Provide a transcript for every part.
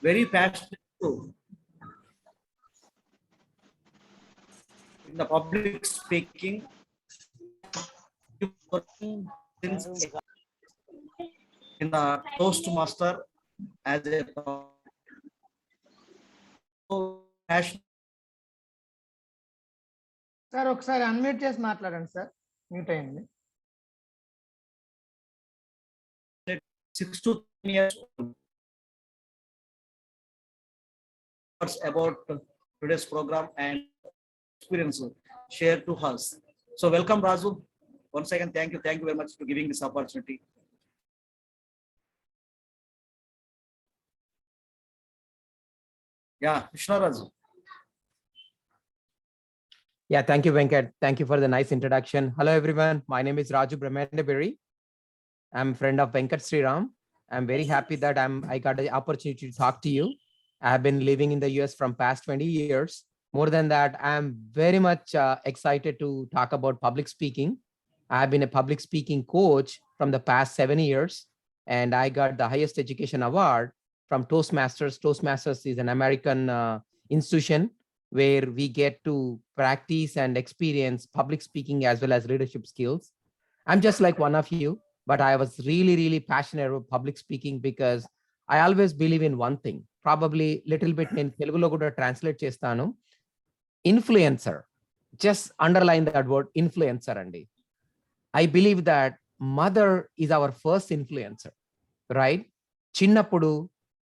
very passionate in the public speaking since in the Toastmaster as a passion. Sir ఒకసారి unmute చేసి మాట్లాడండి sir, mute అయింది. 6 to 10 years old. About today's program and experience shared to us. So welcome Raju. Once again, thank you very much for giving this opportunity. Yeah, Krishna Raju. Yeah, thank you, Venkat. Thank you for the nice introduction. Hello, everyone. My name is Raju Brahmandaberry. I'm a friend of Venkat Sriram. I'm very happy that I got the opportunity to talk to you. I have been living in the US from past 20 years. More than that, I'm very much excited to talk about public speaking. I have been a public speaking coach from the past 7 years, and I got the highest education award from Toastmasters. Toastmasters is an American institution where we get to practice and experience public speaking as well as leadership skills. I'm just like one of you, but I was really passionate about public speaking because I always believe in one thing. Probably little bit in Telugulo kuda translate chestanu. Influencer. Just underline that word influencer andi. I believe that mother is our first influencer, right? చిన్నప్పుడు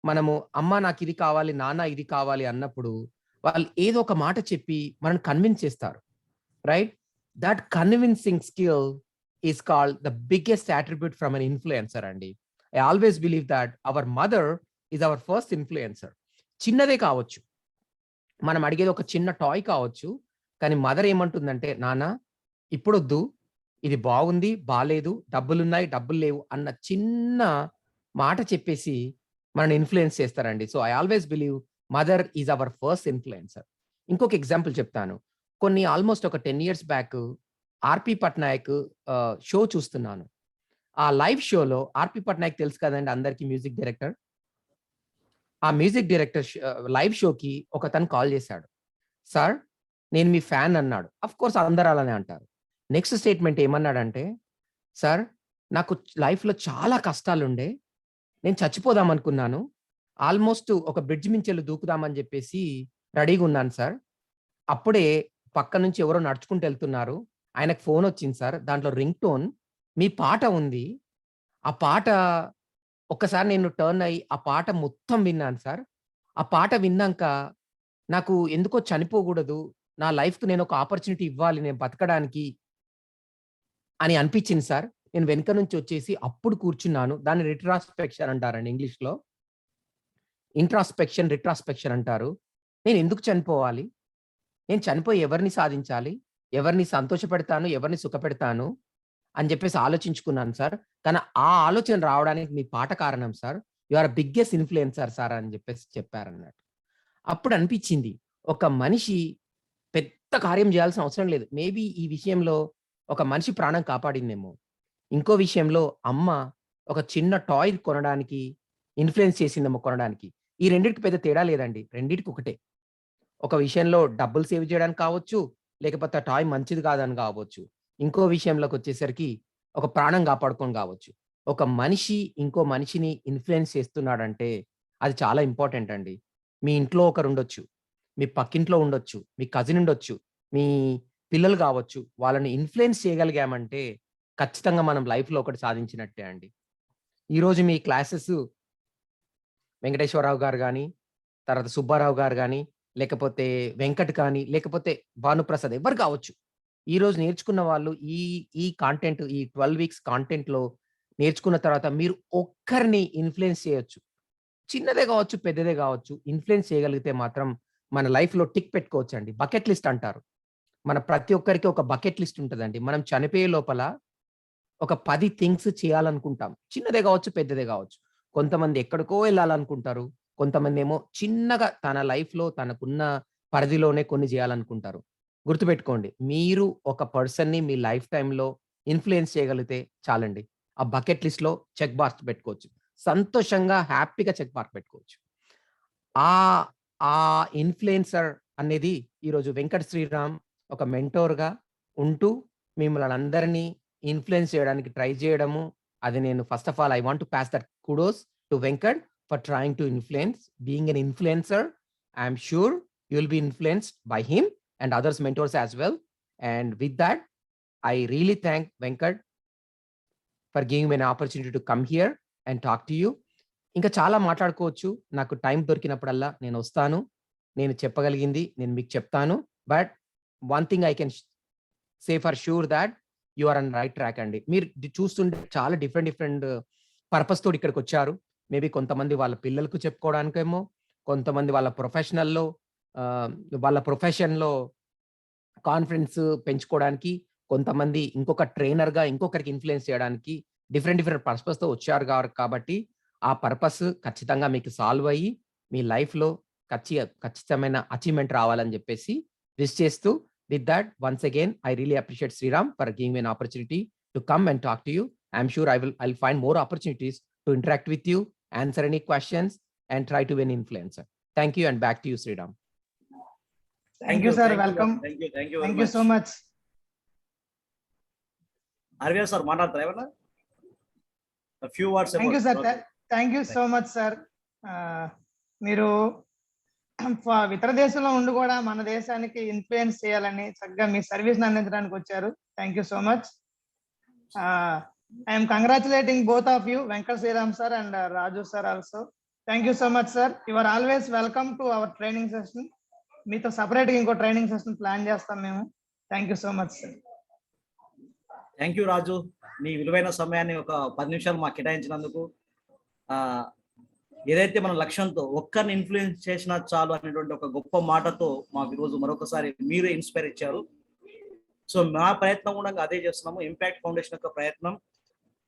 మనము అమ్మ నాకు ఇది కావాలి, నాన్న ఇది కావాలి అన్నప్పుడు వాళ్ళు ఏదో ఒక మాట చెప్పి మనం కన్విన్స్ చేస్తారు, right? That convincing skill is called the biggest attribute from an influencer అండి. I always believe that our mother is our first influencer. చిన్నదే కావచ్చు, మనం అడిగేది ఒక చిన్న టాయ్ కావచ్చు, కానీ మదర్ ఏమంటుందంటే నాన్న ఇప్పుడొద్దు, ఇది బాగుంది, బాలేదు, డబ్బులున్నాయి, డబ్బులు లేవు అన్న చిన్న మాట చెప్పేసి మనం ఇన్ఫ్లుయెన్స్ చేస్తారండి. So I always believe mother is our first influencer. ఇంకొక ఎగ్జాంపుల్ చెప్తాను. కొన్ని ఆల్మోస్ట్ ఒక 10 years బ్యాక్ ఆర్పి పట్నాయక్ షో చూస్తున్నాను. ఆ లైవ్ షోలో ఆర్పి పట్నాయక్ తెలుసు కదండి అందరికి, మ్యూజిక్ డైరెక్టర్. ఆ మ్యూజిక్ డైరెక్టర్ లైవ్ షోకి ఒక తను కాల్ చేశాడు. సార్ నేను మీ ఫ్యాన్ అన్నాడు. అఫ్ కోర్స్ అందరూ అలానే అంటారు. నెక్స్ట్ స్టేట్మెంట్ ఏమన్నాడంటే, సార్ నాకు లైఫ్లో చాలా కష్టాలుండే, నేను చచ్చిపోదాం అనుకున్నాను, ఆల్మోస్ట్ ఒక బ్రిడ్జ్ మించెల్లి దూకుదామని చెప్పేసి రెడీగా ఉన్నాను సార్. అప్పుడే పక్క నుంచి ఎవరో నడుచుకుంటూ వెళ్తున్నారు, ఆయనకు ఫోన్ వచ్చింది సార్, దాంట్లో రింగ్ టోన్ మీ పాట ఉంది. ఆ పాట ఒక్కసారి నేను టర్న్ అయ్యి ఆ పాట మొత్తం విన్నాను సార్. ఆ పాట విన్నాక నాకు ఎందుకో చనిపోకూడదు, నా లైఫ్కి నేను ఒక ఆపర్చునిటీ ఇవ్వాలి నేను బతకడానికి అని అనిపించింది సార్. నేను వెనుక నుంచి వచ్చేసి అప్పుడు కూర్చున్నాను. దాన్ని రిట్రాస్పెక్షన్ అంటారండి ఇంగ్లీష్లో. ఇంట్రాస్పెక్షన్, రిట్రాస్పెక్షన్ అంటారు. నేను ఎందుకు చనిపోవాలి, నేను చనిపోయి ఎవరిని సాధించాలి, ఎవరిని సంతోషపెడతాను, ఎవరిని సుఖపెడతాను అని చెప్పేసి ఆలోచించుకున్నాను సార్. కానీ ఆ ఆలోచన రావడానికి మీ పాట కారణం sir. You are biggest influencer sir అని చెప్పేసి చెప్పారన్నట్టు. అప్పుడు అనిపించింది ఒక మనిషి పెద్ద కార్యం చేయాల్సిన అవసరం లేదు. మేబీ ఈ విషయంలో ఒక మనిషి ప్రాణం కాపాడిందేమో, ఇంకో విషయంలో అమ్మ ఒక చిన్న టాయ్ కొనడానికి ఇన్ఫ్లుయెన్స్ చేసిందేమో కొనడానికి. ఈ రెండింటికి పెద్ద తేడా లేదండి, రెండింటికి ఒకటే. ఒక విషయంలో డబ్బులు సేవ్ చేయడానికి కావచ్చు, లేకపోతే టాయ్ మంచిది కాదని కావచ్చు. ఇంకో విషయంలోకి వచ్చేసరికి ఒక ప్రాణం కాపాడుకొని కావచ్చు. ఒక మనిషి ఇంకో మనిషిని ఇన్ఫ్లుయెన్స్ చేస్తున్నాడంటే అది చాలా ఇంపార్టెంట్ అండి. మీ ఇంట్లో ఒకరు ఉండొచ్చు, మీ పక్కింట్లో ఉండొచ్చు, మీ కజిన్ ఉండొచ్చు, మీ పిల్లలు కావచ్చు. వాళ్ళని ఇన్ఫ్లుయెన్స్ చేయగలిగామంటే ఖచ్చితంగా మనం లైఫ్లో ఒకటి సాధించినట్టే అండి. ఈరోజు మీ క్లాసెస్ వెంకటేశ్వరరావు గారు కానీ, తర్వాత సుబ్బారావు గారు కానీ, లేకపోతే వెంకట్ కానీ, లేకపోతే భానుప్రసాద్ ఎవరు కావచ్చు, ఈరోజు నేర్చుకున్న వాళ్ళు ఈ కాంటెంట్, ఈ 12 weeks కాంటెంట్లో నేర్చుకున్న తర్వాత మీరు ఒక్కరిని ఇన్ఫ్లుయెన్స్ చేయొచ్చు. చిన్నదే కావచ్చు, పెద్దదే కావచ్చు. ఇన్ఫ్లుయెన్స్ చేయగలిగితే మాత్రం మన లైఫ్లో టిక్ పెట్టుకోవచ్చు అండి. బకెట్ లిస్ట్ అంటారు. మన ప్రతి ఒక్కరికి ఒక బకెట్ లిస్ట్ ఉంటుందండి. మనం చనిపోయే లోపల ఒక 10 థింగ్స్ చేయాలనుకుంటాం. చిన్నదే కావచ్చు, పెద్దదే కావచ్చు. కొంతమంది ఎక్కడికో వెళ్ళాలనుకుంటారు, కొంతమంది ఏమో చిన్నగా తన లైఫ్లో తనకున్న పరిధిలోనే కొన్ని చేయాలనుకుంటారు. గుర్తుపెట్టుకోండి, మీరు ఒక పర్సన్ని మీ లైఫ్ టైంలో ఇన్ఫ్లుయెన్స్ చేయగలిగితే చాలండి. ఆ బకెట్ లిస్ట్లో చెక్ బాక్స్ పెట్టుకోవచ్చు. సంతోషంగా హ్యాపీగా చెక్ మార్క్ పెట్టుకోవచ్చు. ఆ ఆ ఇన్ఫ్లుయెన్సర్ అనేది ఈరోజు వెంకట్ శ్రీరామ్ ఒక మెంటోర్గా ఉంటూ మిమ్మల్ని అందరినీ ఇన్ఫ్లుయెన్స్ చేయడానికి ట్రై చేయడము, అది నేను first of all I want to pass that kudos to Venkat for trying to influence. Being an influencer, I'm sure you will be influenced by him and others mentors as well. And with that I really thank Venkat for giving me an opportunity to come here and talk to you. ఇంకా చాలా మాట్లాడుకోవచ్చు. నాకు time దొరికినప్పుడల్లా నేను వస్తాను. నేను చెప్పగలిగింది నేను మీకు చెప్తాను. But one thing I can say for sure that you are on right track అండి. మీరు చూస్తుంటే చాలా డిఫరెంట్ పర్పస్ తోటి ఇక్కడికి వచ్చారు. మేబీ కొంతమంది వాళ్ళ పిల్లలకు చెప్పుకోవడానికేమో, కొంతమంది వాళ్ళ వాళ్ళ ప్రొఫెషన్‌లో కాన్ఫిడెన్స్ పెంచుకోవడానికి, కొంతమంది ఇంకొక ట్రైనర్‌గా ఇంకొకరికి ఇన్‌ఫ్లుయెన్స్ చేయడానికి డిఫరెంట్ పర్పస్‌తో వచ్చారు కాబట్టి ఆ పర్పస్ ఖచ్చితంగా మీకు సాల్వ్ అయ్యి మీ లైఫ్‌లో ఖచ్చితమైన అచీవ్‌మెంట్ రావాలని చెప్పేసి విష్ చేస్తూ, with that once again I really appreciate Sriram for giving me an opportunity to come and talk to you. I'm sure I'll find more opportunities to interact with you, answer any questions and try to be an influencer. Thank you and back to you, Sriram. Thank you, sir. Welcome. Thank you Thank you so much. RVR sir మాట్లాడతారా ఏమన్నా? A few words Thank you, about. sir. Thank you so much, sir. మీరు ఇతర దేశంలో ఉండి కూడా మన దేశానికి influence చేయాలని చక్కగా మీ సర్వీస్ అందించడానికి వచ్చారు. Thank you so much. I'm congratulating both of you, Venkata Sriram sir and Raju sir also. Thank you so much sir. You are always welcome to our training session. మీతో సపరేట్ గా ఇంకో ట్రైనింగ్ సెషన్ ప్లాన్ చేస్తాం మేము. Thank you so much sir. Thank you Raju, నీ విలువైన సమయాన్ని ఒక 10 నిమిషాలు మాకు కేటాయించినందుకు. ఏదైతే మన లక్ష్యంతో ఒక్కరిని ఇన్ఫ్లుయెన్స్ చేసినా చాలు అనేటువంటి ఒక గొప్ప మాటతో మాకు ఈరోజు మరొకసారి మీరే ఇన్స్పైర్ ఇచ్చారు. సో మా ప్రయత్నం కూడా అదే చేస్తున్నాము. ఇంపాక్ట్ ఫౌండేషన్ యొక్క ప్రయత్నం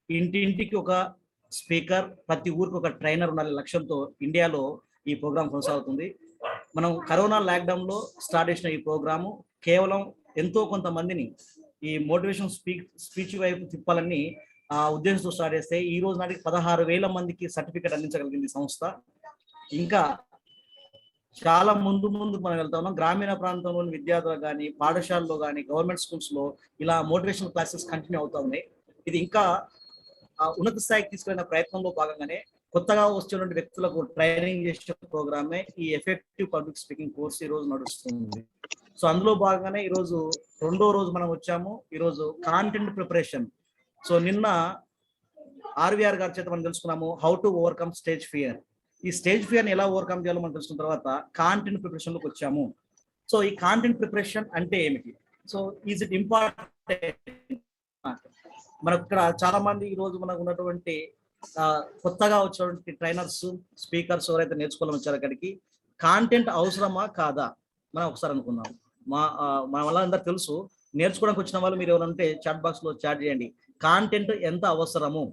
ఇంటింటికి ఒక స్పీకర్, ప్రతి ఊరికి ఒక ట్రైనర్ ఉండాలి లక్ష్యంతో ఇండియాలో ఈ ప్రోగ్రాం కొనసాగుతుంది. మనం కరోనా లాక్డౌన్ లో స్టార్ట్ చేసిన ఈ ప్రోగ్రాము కేవలం ఎంతో కొంతమందిని ఈ మోటివేషన్ స్పీచ్ వైపు తిప్పాలని ఆ ఉద్దేశంతో స్టార్ట్ చేస్తే ఈ రోజు నాటికి 16,000 మందికి సర్టిఫికేట్ అందించగలిగింది సంస్థ. ఇంకా చాలా ముందు మనం వెళ్తా ఉన్నాం. గ్రామీణ ప్రాంతంలోని విద్యార్థులు కానీ, పాఠశాలలో కానీ, గవర్నమెంట్ స్కూల్స్ లో ఇలా మోటివేషనల్ క్లాసెస్ కంటిన్యూ అవుతా ఉన్నాయి. ఇది ఇంకా ఉన్నత స్థాయికి తీసుకెళ్లిన ప్రయత్నంలో భాగంగానే కొత్తగా వచ్చేటువంటి వ్యక్తులకు ట్రైనింగ్ చేసే ప్రోగ్రామే ఈ ఎఫెక్టివ్ పబ్లిక్ స్పీకింగ్ కోర్స్ ఈ రోజు నడుస్తుంది. సో అందులో భాగంగానే ఈరోజు 2వ రోజు మనం వచ్చాము. ఈరోజు కాంటెంట్ ప్రిపరేషన్. సో నిన్న ఆర్వీఆర్ గారి చేత మనం తెలుసుకున్నాము how to overcome stage fear. ఈ స్టేజ్ ఫియర్ని ఎలా ఓవర్కమ్ చేయాలో మనం తెలుసుకున్న తర్వాత కాంటెంట్ ప్రిపరేషన్లోకి వచ్చాము. సో ఈ కాంటెంట్ ప్రిపరేషన్ అంటే ఏమిటి? So is it important? మనకు ఇక్కడ చాలా మంది ఈరోజు మనకు ఉన్నటువంటి కొత్తగా వచ్చినటువంటి ట్రైనర్స్, స్పీకర్స్ ఎవరైతే నేర్చుకోవాలని వచ్చారో అక్కడికి కాంటెంట్ అవసరమా కాదా మనం ఒకసారి అనుకుందాం. మన వాళ్ళందరూ తెలుసు, నేర్చుకోవడానికి వచ్చిన వాళ్ళు మీరు ఎవరంటే చాట్ బాక్స్ లో చాట్ చేయండి, కాంటెంట్ ఎంత అవసరము.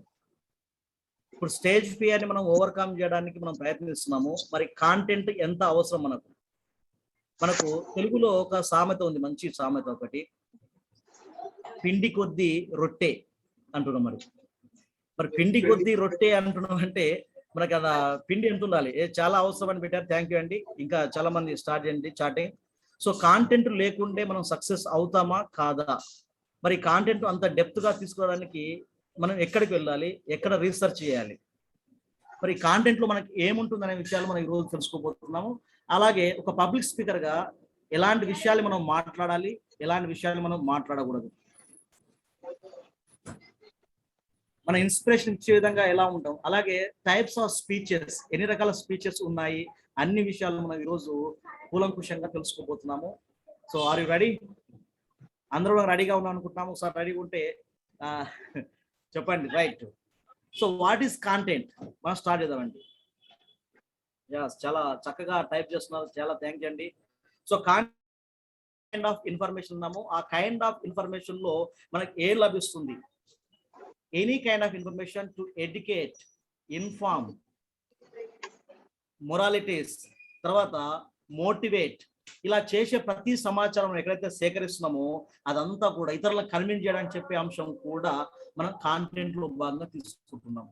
ఇప్పుడు స్టేజ్ ఫియర్ని మనం ఓవర్కమ్ చేయడానికి మనం ప్రయత్నిస్తున్నాము, మరి కాంటెంట్ ఎంత అవసరం మనకు తెలుగులో ఒక సామెత ఉంది, మంచి సామెత ఒకటి, పిండి కొద్దీ రొట్టె అంటున్నాం. మరి పిండి కొద్దీ రొట్టె అంటున్నాం అంటే మనకి అలా పిండి ఎంత ఉండాలి? చాలా అవసరం అని పెట్టారు. థ్యాంక్ యూ అండి. ఇంకా చాలా మంది స్టార్ట్ చేయండి చాటింగ్. సో కాంటెంట్ లేకుంటే మనం సక్సెస్ అవుతామా కాదా? మరి కాంటెంట్ అంత డెప్త్ గా తీసుకోవడానికి మనం ఎక్కడికి వెళ్ళాలి, ఎక్కడ రీసెర్చ్ చేయాలి, మరి కాంటెంట్ లో మనకి ఏముంటుంది అనే విషయాలు మనం ఈరోజు తెలుసుకోబోతున్నాము. అలాగే ఒక పబ్లిక్ స్పీకర్ గా ఎలాంటి విషయాలు మనం మాట్లాడాలి, ఎలాంటి విషయాలు మనం మాట్లాడకూడదు, మన ఇన్స్పిరేషన్ ఇచ్చే విధంగా ఎలా ఉంటాం, అలాగే టైప్స్ ఆఫ్ స్పీచెస్, ఎన్ని రకాల స్పీచెస్ ఉన్నాయి, అన్ని విషయాలు మనం ఈరోజు కూలంకుషంగా తెలుసుకోబోతున్నాము. So are you ready? అందరూ రెడీగా ఉన్నాం అనుకుంటున్నాము. ఒకసారి రెడీగా ఉంటే చెప్పండి. Right. So what is content? మనం స్టార్ట్ చేద్దామండి. చాలా చక్కగా టైప్ చేస్తున్నారు, చాలా థ్యాంక్ యూ అండి. సో కైండ్ ఆఫ్ ఇన్ఫర్మేషన్ ఉన్నాము. ఆ కైండ్ ఆఫ్ ఇన్ఫర్మేషన్ లో మనకి ఏం లభిస్తుంది? Any kind of information to educate, inform, moralities, తర్వాత మోటివేట్, ఇలా చేసే ప్రతి సమాచారం ఎక్కడైతే సేకరిస్తున్నామో అదంతా కూడా ఇతరులకు కన్విన్స్ చేయడానికి చెప్పే అంశం కూడా మనం కాంటెంట్ లో భాగంగా తీసుకుంటున్నాం.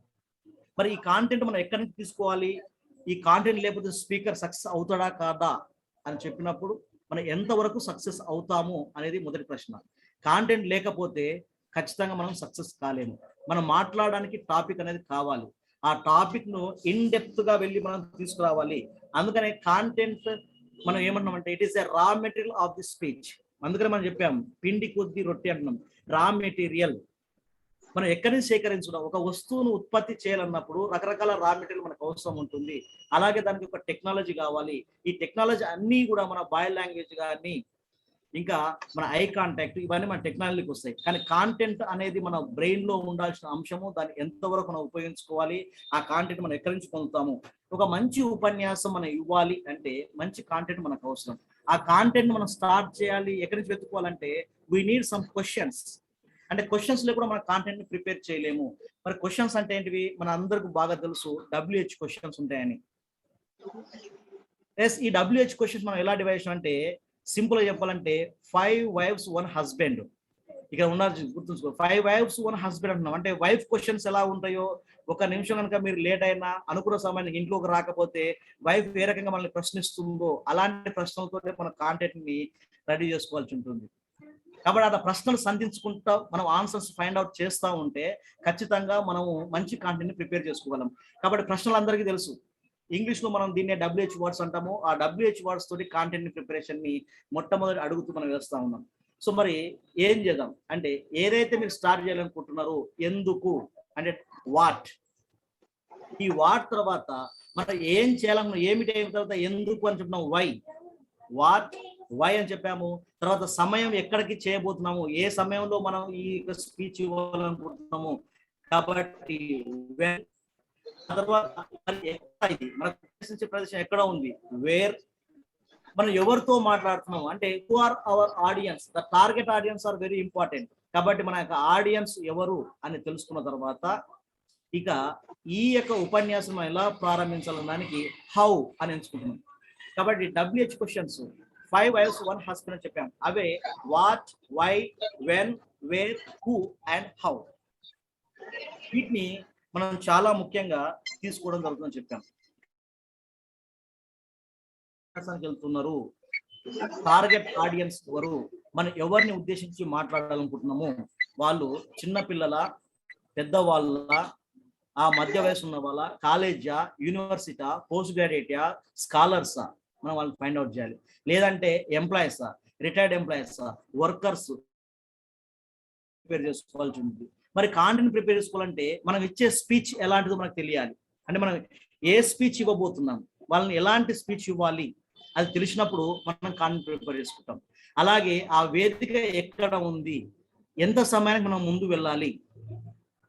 మరి ఈ కాంటెంట్ మనం ఎక్కడి నుంచి తీసుకోవాలి, ఈ కాంటెంట్ లేకపోతే స్పీకర్ సక్సెస్ అవుతాడా కాదా అని చెప్పినప్పుడు మనం ఎంతవరకు సక్సెస్ అవుతాము అనేది మొదటి ప్రశ్న. కాంటెంట్ లేకపోతే ఖచ్చితంగా మనం సక్సెస్ కాలేము. మనం మాట్లాడడానికి టాపిక్ అనేది కావాలి. ఆ టాపిక్ ను ఇన్ డెప్త్ గా వెళ్ళి మనం తీసుకురావాలి. అందుకనే కాంటెంట్ మనం ఏమంటున్నామంటే it is a raw material of the speech. అందుకనే మనం చెప్పాం పిండి కొద్ది రొట్టె అంటున్నాం. రా మెటీరియల్ మనం ఎక్కడి నుంచి సేకరించడం, ఒక వస్తువును ఉత్పత్తి చేయాలన్నప్పుడు రకరకాల రా మెటీరియల్ మనకు అవసరం ఉంటుంది. అలాగే దానికి ఒక టెక్నాలజీ కావాలి. ఈ టెక్నాలజీ అన్నీ కూడా మన బాడీ లాంగ్వేజ్ కానీ ఇంకా మన ఐ కాంటాక్ట్ ఇవన్నీ మన టెక్నాలజీకి వస్తాయి. కానీ కాంటెంట్ అనేది మన బ్రెయిన్ లో ఉండాల్సిన అంశము. దాన్ని ఎంతవరకు మనం ఉపయోగించుకోవాలి, ఆ కాంటెంట్ మనం ఎక్కడి నుంచి పొందుతాము. ఒక మంచి ఉపన్యాసం మనం ఇవ్వాలి అంటే మంచి కాంటెంట్ మనకు అవసరం. ఆ కాంటెంట్ మనం స్టార్ట్ చేయాలి, ఎక్కడి నుంచి వెతుక్కోవాలంటే వీ నీడ్ సమ్ క్వశ్చన్స్. అంటే క్వశ్చన్స్ లో కూడా మన కాంటెంట్ ని ప్రిపేర్ చేయలేము. మరి క్వశ్చన్స్ అంటే ఏంటివి? మన అందరికి బాగా తెలుసు, WH క్వశ్చన్స్ ఉంటాయని. ఎస్, ఈ WH క్వశ్చన్స్ మనం ఎలా డివైడ్ అంటే సింపుల్ గా చెప్పాలంటే 5 wives 1 husband. ఇక్కడ ఉన్నారు గుర్తుంచుకో, 5 wives 1 husband అంటున్నాం. అంటే వైఫ్ క్వశ్చన్స్ ఎలా ఉంటాయో, ఒక నిమిషం కనుక మీరు లేట్ అయినా అనుకున్న సమయానికి ఇంట్లోకి రాకపోతే వైఫ్ ఏ రకంగా మనల్ని ప్రశ్నిస్తుందో అలాంటి ప్రశ్నలతో మన కాంటెంట్ ని రెడీ చేసుకోవాల్సి ఉంటుంది. కాబట్టి ఆ ప్రశ్నలు సంధించుకుంటా మనం ఆన్సర్స్ ఫైండ్ అవుట్ చేస్తూ ఉంటే ఖచ్చితంగా మనము మంచి కాంటెంట్ ని ప్రిపేర్ చేసుకోగలం. కాబట్టి ప్రశ్నలు అందరికీ తెలుసు. ఇంగ్లీష్ లో మనం దీన్నే WH వర్డ్స్ అంటాము. ఆ WH వర్డ్స్ తోటి కాంటెంట్ ప్రిపరేషన్ ని మొట్టమొదటి అడుగుతూ మనం వేస్తా ఉన్నాం. సో మరి ఏం చేద్దాం అంటే ఏదైతే మీరు స్టార్ట్ చేయాలనుకుంటున్నారో ఎందుకు అంటే వాట్, ఈ వాట్ తర్వాత మనం ఏం చేయాలనుకున్నాం, ఏమిటి అయిన తర్వాత ఎందుకు అని చెప్తున్నాం వై, వాట్ వై అని చెప్పాము. తర్వాత సమయం ఎక్కడికి చేయబోతున్నాము, ఏ సమయంలో మనం ఈ స్పీచ్ ఇవ్వాలనుకుంటున్నాము. కాబట్టి తర్వాత మన ప్రదేశం ఎక్కడ ఉంది, వేర్, మనం ఎవరితో మాట్లాడుతున్నాం అంటే who are our audience. The target audience are very important. కాబట్టి మన యొక్క ఆడియన్స్ ఎవరు అని తెలుసుకున్న తర్వాత ఇక ఈ యొక్క ఉపన్యాసం ఎలా ప్రారంభించాలన్న దానికి హౌ అని ఎంచుకుంటున్నాం. కాబట్టి WH క్వశ్చన్స్ 5 wives 1 husband అని చెప్పాం. అవే what, why, when, where, who and how. వీటిని మనం చాలా ముఖ్యంగా తీసుకోవడం జరుగుతుందని చెప్పాం. వెళ్తున్నారు, టార్గెట్ ఆడియన్స్ ఎవరు, మనం ఎవరిని ఉద్దేశించి మాట్లాడాలనుకుంటున్నాము, వాళ్ళు చిన్న పిల్లల, పెద్దవాళ్ళ, ఆ మధ్య వయసు ఉన్న వాళ్ళ, కాలేజా, యూనివర్సిటా, పోస్ట్ గ్రాడ్యుయేటా, స్కాలర్సా, మనం వాళ్ళని ఫైండ్ అవుట్ చేయాలి. లేదంటే ఎంప్లాయీసా, రిటైర్డ్ ఎంప్లాయీసా, వర్కర్స్ ప్రిపేర్ చేసుకోవాల్సి ఉంటుంది. మరి కాంటెంట్ ప్రిపేర్ చేసుకోవాలంటే మనం ఇచ్చే స్పీచ్ ఎలాంటిదో మనకు తెలియాలి. అంటే మనం ఏ స్పీచ్ ఇవ్వబోతున్నాం, వాళ్ళని ఎలాంటి స్పీచ్ ఇవ్వాలి అది తెలిసినప్పుడు మనం కాంటెంట్ ప్రిపేర్ చేసుకుంటాం. అలాగే ఆ వేదిక ఎక్కడ ఉంది, ఎంత సమయానికి మనం ముందు వెళ్ళాలి,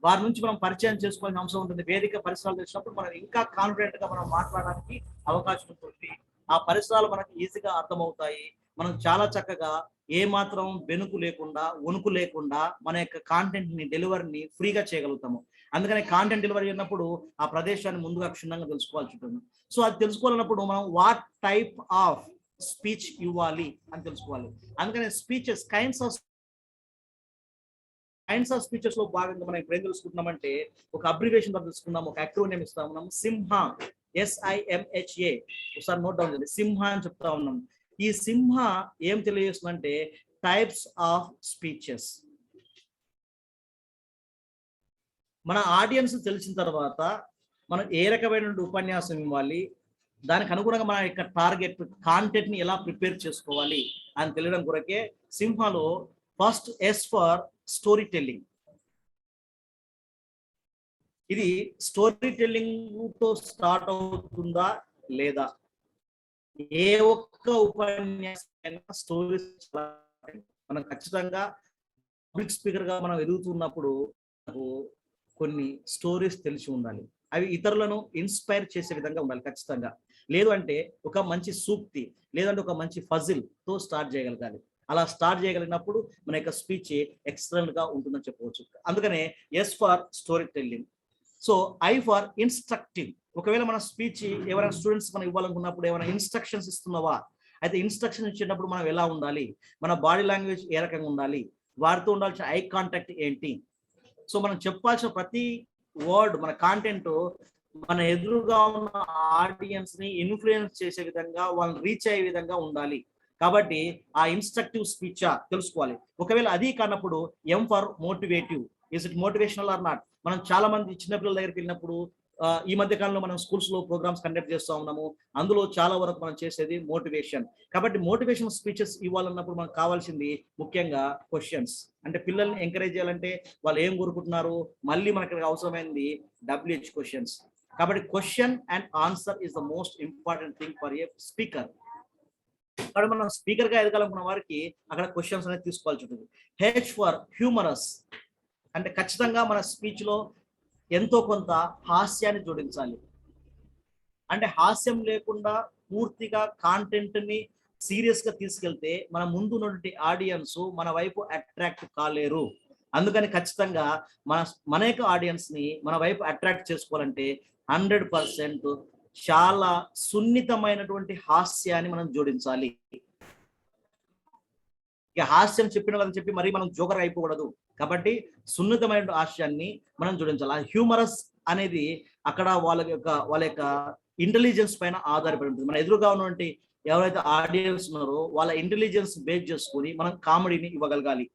వారి నుంచి మనం పరిచయం చేసుకోవాల్సిన అవసరం ఉంటుంది. వేదిక పరిసరాలు తెలిసినప్పుడు మనం ఇంకా కాన్ఫిడెంట్ గా మనం మాట్లాడడానికి అవకాశం ఉంటుంది. ఆ పరిసరాలు మనకు ఈజీగా అర్థమవుతాయి. మనం చాలా చక్కగా ఏ మాత్రం వెనుకు లేకుండా, వణుకు లేకుండా మన యొక్క కాంటెంట్ ని డెలివరీని ఫ్రీగా చేయగలుగుతాము. అందుకని కాంటెంట్ డెలివరీ అయినప్పుడు ఆ ప్రదేశాన్ని ముందుగా క్షుణ్ణంగా తెలుసుకోవాల్సి ఉంటుంది. సో అది తెలుసుకోవాలన్నప్పుడు మనం వాట్ టైప్ ఆఫ్ స్పీచ్ ఇవ్వాలి అని తెలుసుకోవాలి. అందుకని స్పీచెస్ కైండ్స్ ఆఫ్ స్పీచెస్ లో భాగంగా మనం ఇప్పుడు ఏం తెలుసుకుంటున్నామంటే ఒక అబ్రివేషన్ తెలుసుకుందాం, ఒక అక్రోనియం ఇస్తా ఉన్నాం. సింహ, SIMHA. ఒకసారి నోట్ డౌన్ చేయండి. సింహ అని చెప్తా ఉన్నాం. ఈ సింహ ఏం తెలియజేస్తుందంటే టైప్స్ ఆఫ్ స్పీచెస్. మన ఆడియన్స్ తెలిసిన తర్వాత మనం ఏ రకమైన ఉపన్యాసం ఇవ్వాలి, దానికి అనుగుణంగా మన యొక్క టార్గెట్ కాంటెంట్ ని ఎలా ప్రిపేర్ చేసుకోవాలి అని తెలియడం కొరకే సింహలో first S for story telling. ఇది స్టోరీ టెల్లింగ్ తో స్టార్ట్ అవుతుందా లేదా, ఏ ఒక్క ఉపన్యాసం స్టోరీస్ మనం ఖచ్చితంగా పబ్లిక్ స్పీకర్ గా మనం ఎదుగుతున్నప్పుడు కొన్ని స్టోరీస్ తెలిసి ఉండాలి. అవి ఇతరులను ఇన్స్పైర్ చేసే విధంగా ఉండాలి ఖచ్చితంగా. లేదు అంటే ఒక మంచి సూక్తి, లేదంటే ఒక మంచి ఫజిల్ తో స్టార్ట్ చేయగలగాలి. అలా స్టార్ట్ చేయగలిగినప్పుడు మన యొక్క స్పీచ్ ఎక్సలెంట్ గా ఉంటుందని చెప్పవచ్చు. అందుకనే S for story telling. So I for instructive. ఒకవేళ మన స్పీచ్ ఎవరైనా స్టూడెంట్స్ మనం ఇవ్వాలనుకున్నప్పుడు ఏమైనా ఇన్స్ట్రక్షన్స్ ఇస్తున్నావా, అయితే ఇన్స్ట్రక్షన్ ఇచ్చేటప్పుడు మనం ఎలా ఉండాలి, మన బాడీ లాంగ్వేజ్ ఏ రకంగా ఉండాలి, వారితో ఉండాల్సిన ఐ కాంటాక్ట్ ఏంటి. సో మనం చెప్పాల్సిన ప్రతి వర్డ్ మన కాంటెంట్ మన ఎదురుగా ఉన్న ఆడియన్స్ ని ఇన్ఫ్లుయెన్స్ చేసే విధంగా, వాళ్ళని రీచ్ అయ్యే విధంగా ఉండాలి. కాబట్టి ఆ ఇన్స్ట్రక్టివ్ స్పీచ్ తెలుసుకోవాలి. ఒకవేళ అది కానప్పుడు M for motivative. Is it motivational or not? మనం చాలా మంది చిన్నపిల్లల దగ్గరికి వెళ్ళినప్పుడు ఈ మధ్య కాలంలో మనం స్కూల్స్ లో ప్రోగ్రామ్స్ కండక్ట్ చేస్తూ ఉన్నాము. అందులో చాలా వరకు మనం చేసేది మోటివేషన్. కాబట్టి మోటివేషన్ స్పీచెస్ ఇవ్వాలన్నప్పుడు మనకు కావాల్సింది ముఖ్యంగా క్వశ్చన్స్. అంటే పిల్లల్ని ఎంకరేజ్ చేయాలంటే వాళ్ళు ఏం కోరుకుంటున్నారు, మళ్ళీ మనకి అవసరమైంది WH క్వశ్చన్స్. కాబట్టి question and answer is the most important thing for a speaker. కాబట్టి మనం స్పీకర్ గా ఎదగాలనుకున్న వారికి అక్కడ క్వశ్చన్స్ అనేది తీసుకోవాల్సి ఉంటుంది. H for humorous. అంటే ఖచ్చితంగా మన స్పీచ్ లో ఎంతో కొంత హాస్యాన్ని జోడించాలి. అంటే హాస్యం లేకుండా పూర్తిగా కాంటెంట్ ని సీరియస్ గా తీసుకెళ్తే మన ముందు ఉన్నటువంటి ఆడియన్స్ మన వైపు అట్రాక్ట్ కాలేరు. అందుకని ఖచ్చితంగా మన యొక్క ఆడియన్స్ ని మన వైపు అట్రాక్ట్ చేసుకోవాలంటే 100% చాలా సున్నితమైనటువంటి హాస్యాన్ని మనం జోడించాలి. ఇక హాస్యం చెప్పిన వాళ్ళని చెప్పి మరీ మనం జోకర్ అయిపోకూడదు. కాబట్టి సున్నితమైన హాస్యాన్ని మనం జోడించాలి. ఆ హ్యూమరస్ అనేది అక్కడ వాళ్ళ యొక్క ఇంటెలిజెన్స్ పైన ఆధారపడి ఉంటుంది. మన ఎదురుగా ఉన్నటువంటి ఎవరైతే ఆడియన్స్ ఉన్నారో వాళ్ళ ఇంటెలిజెన్స్ బేస్ చేసుకొని మనం కామెడీని ఇవ్వగలగాలి.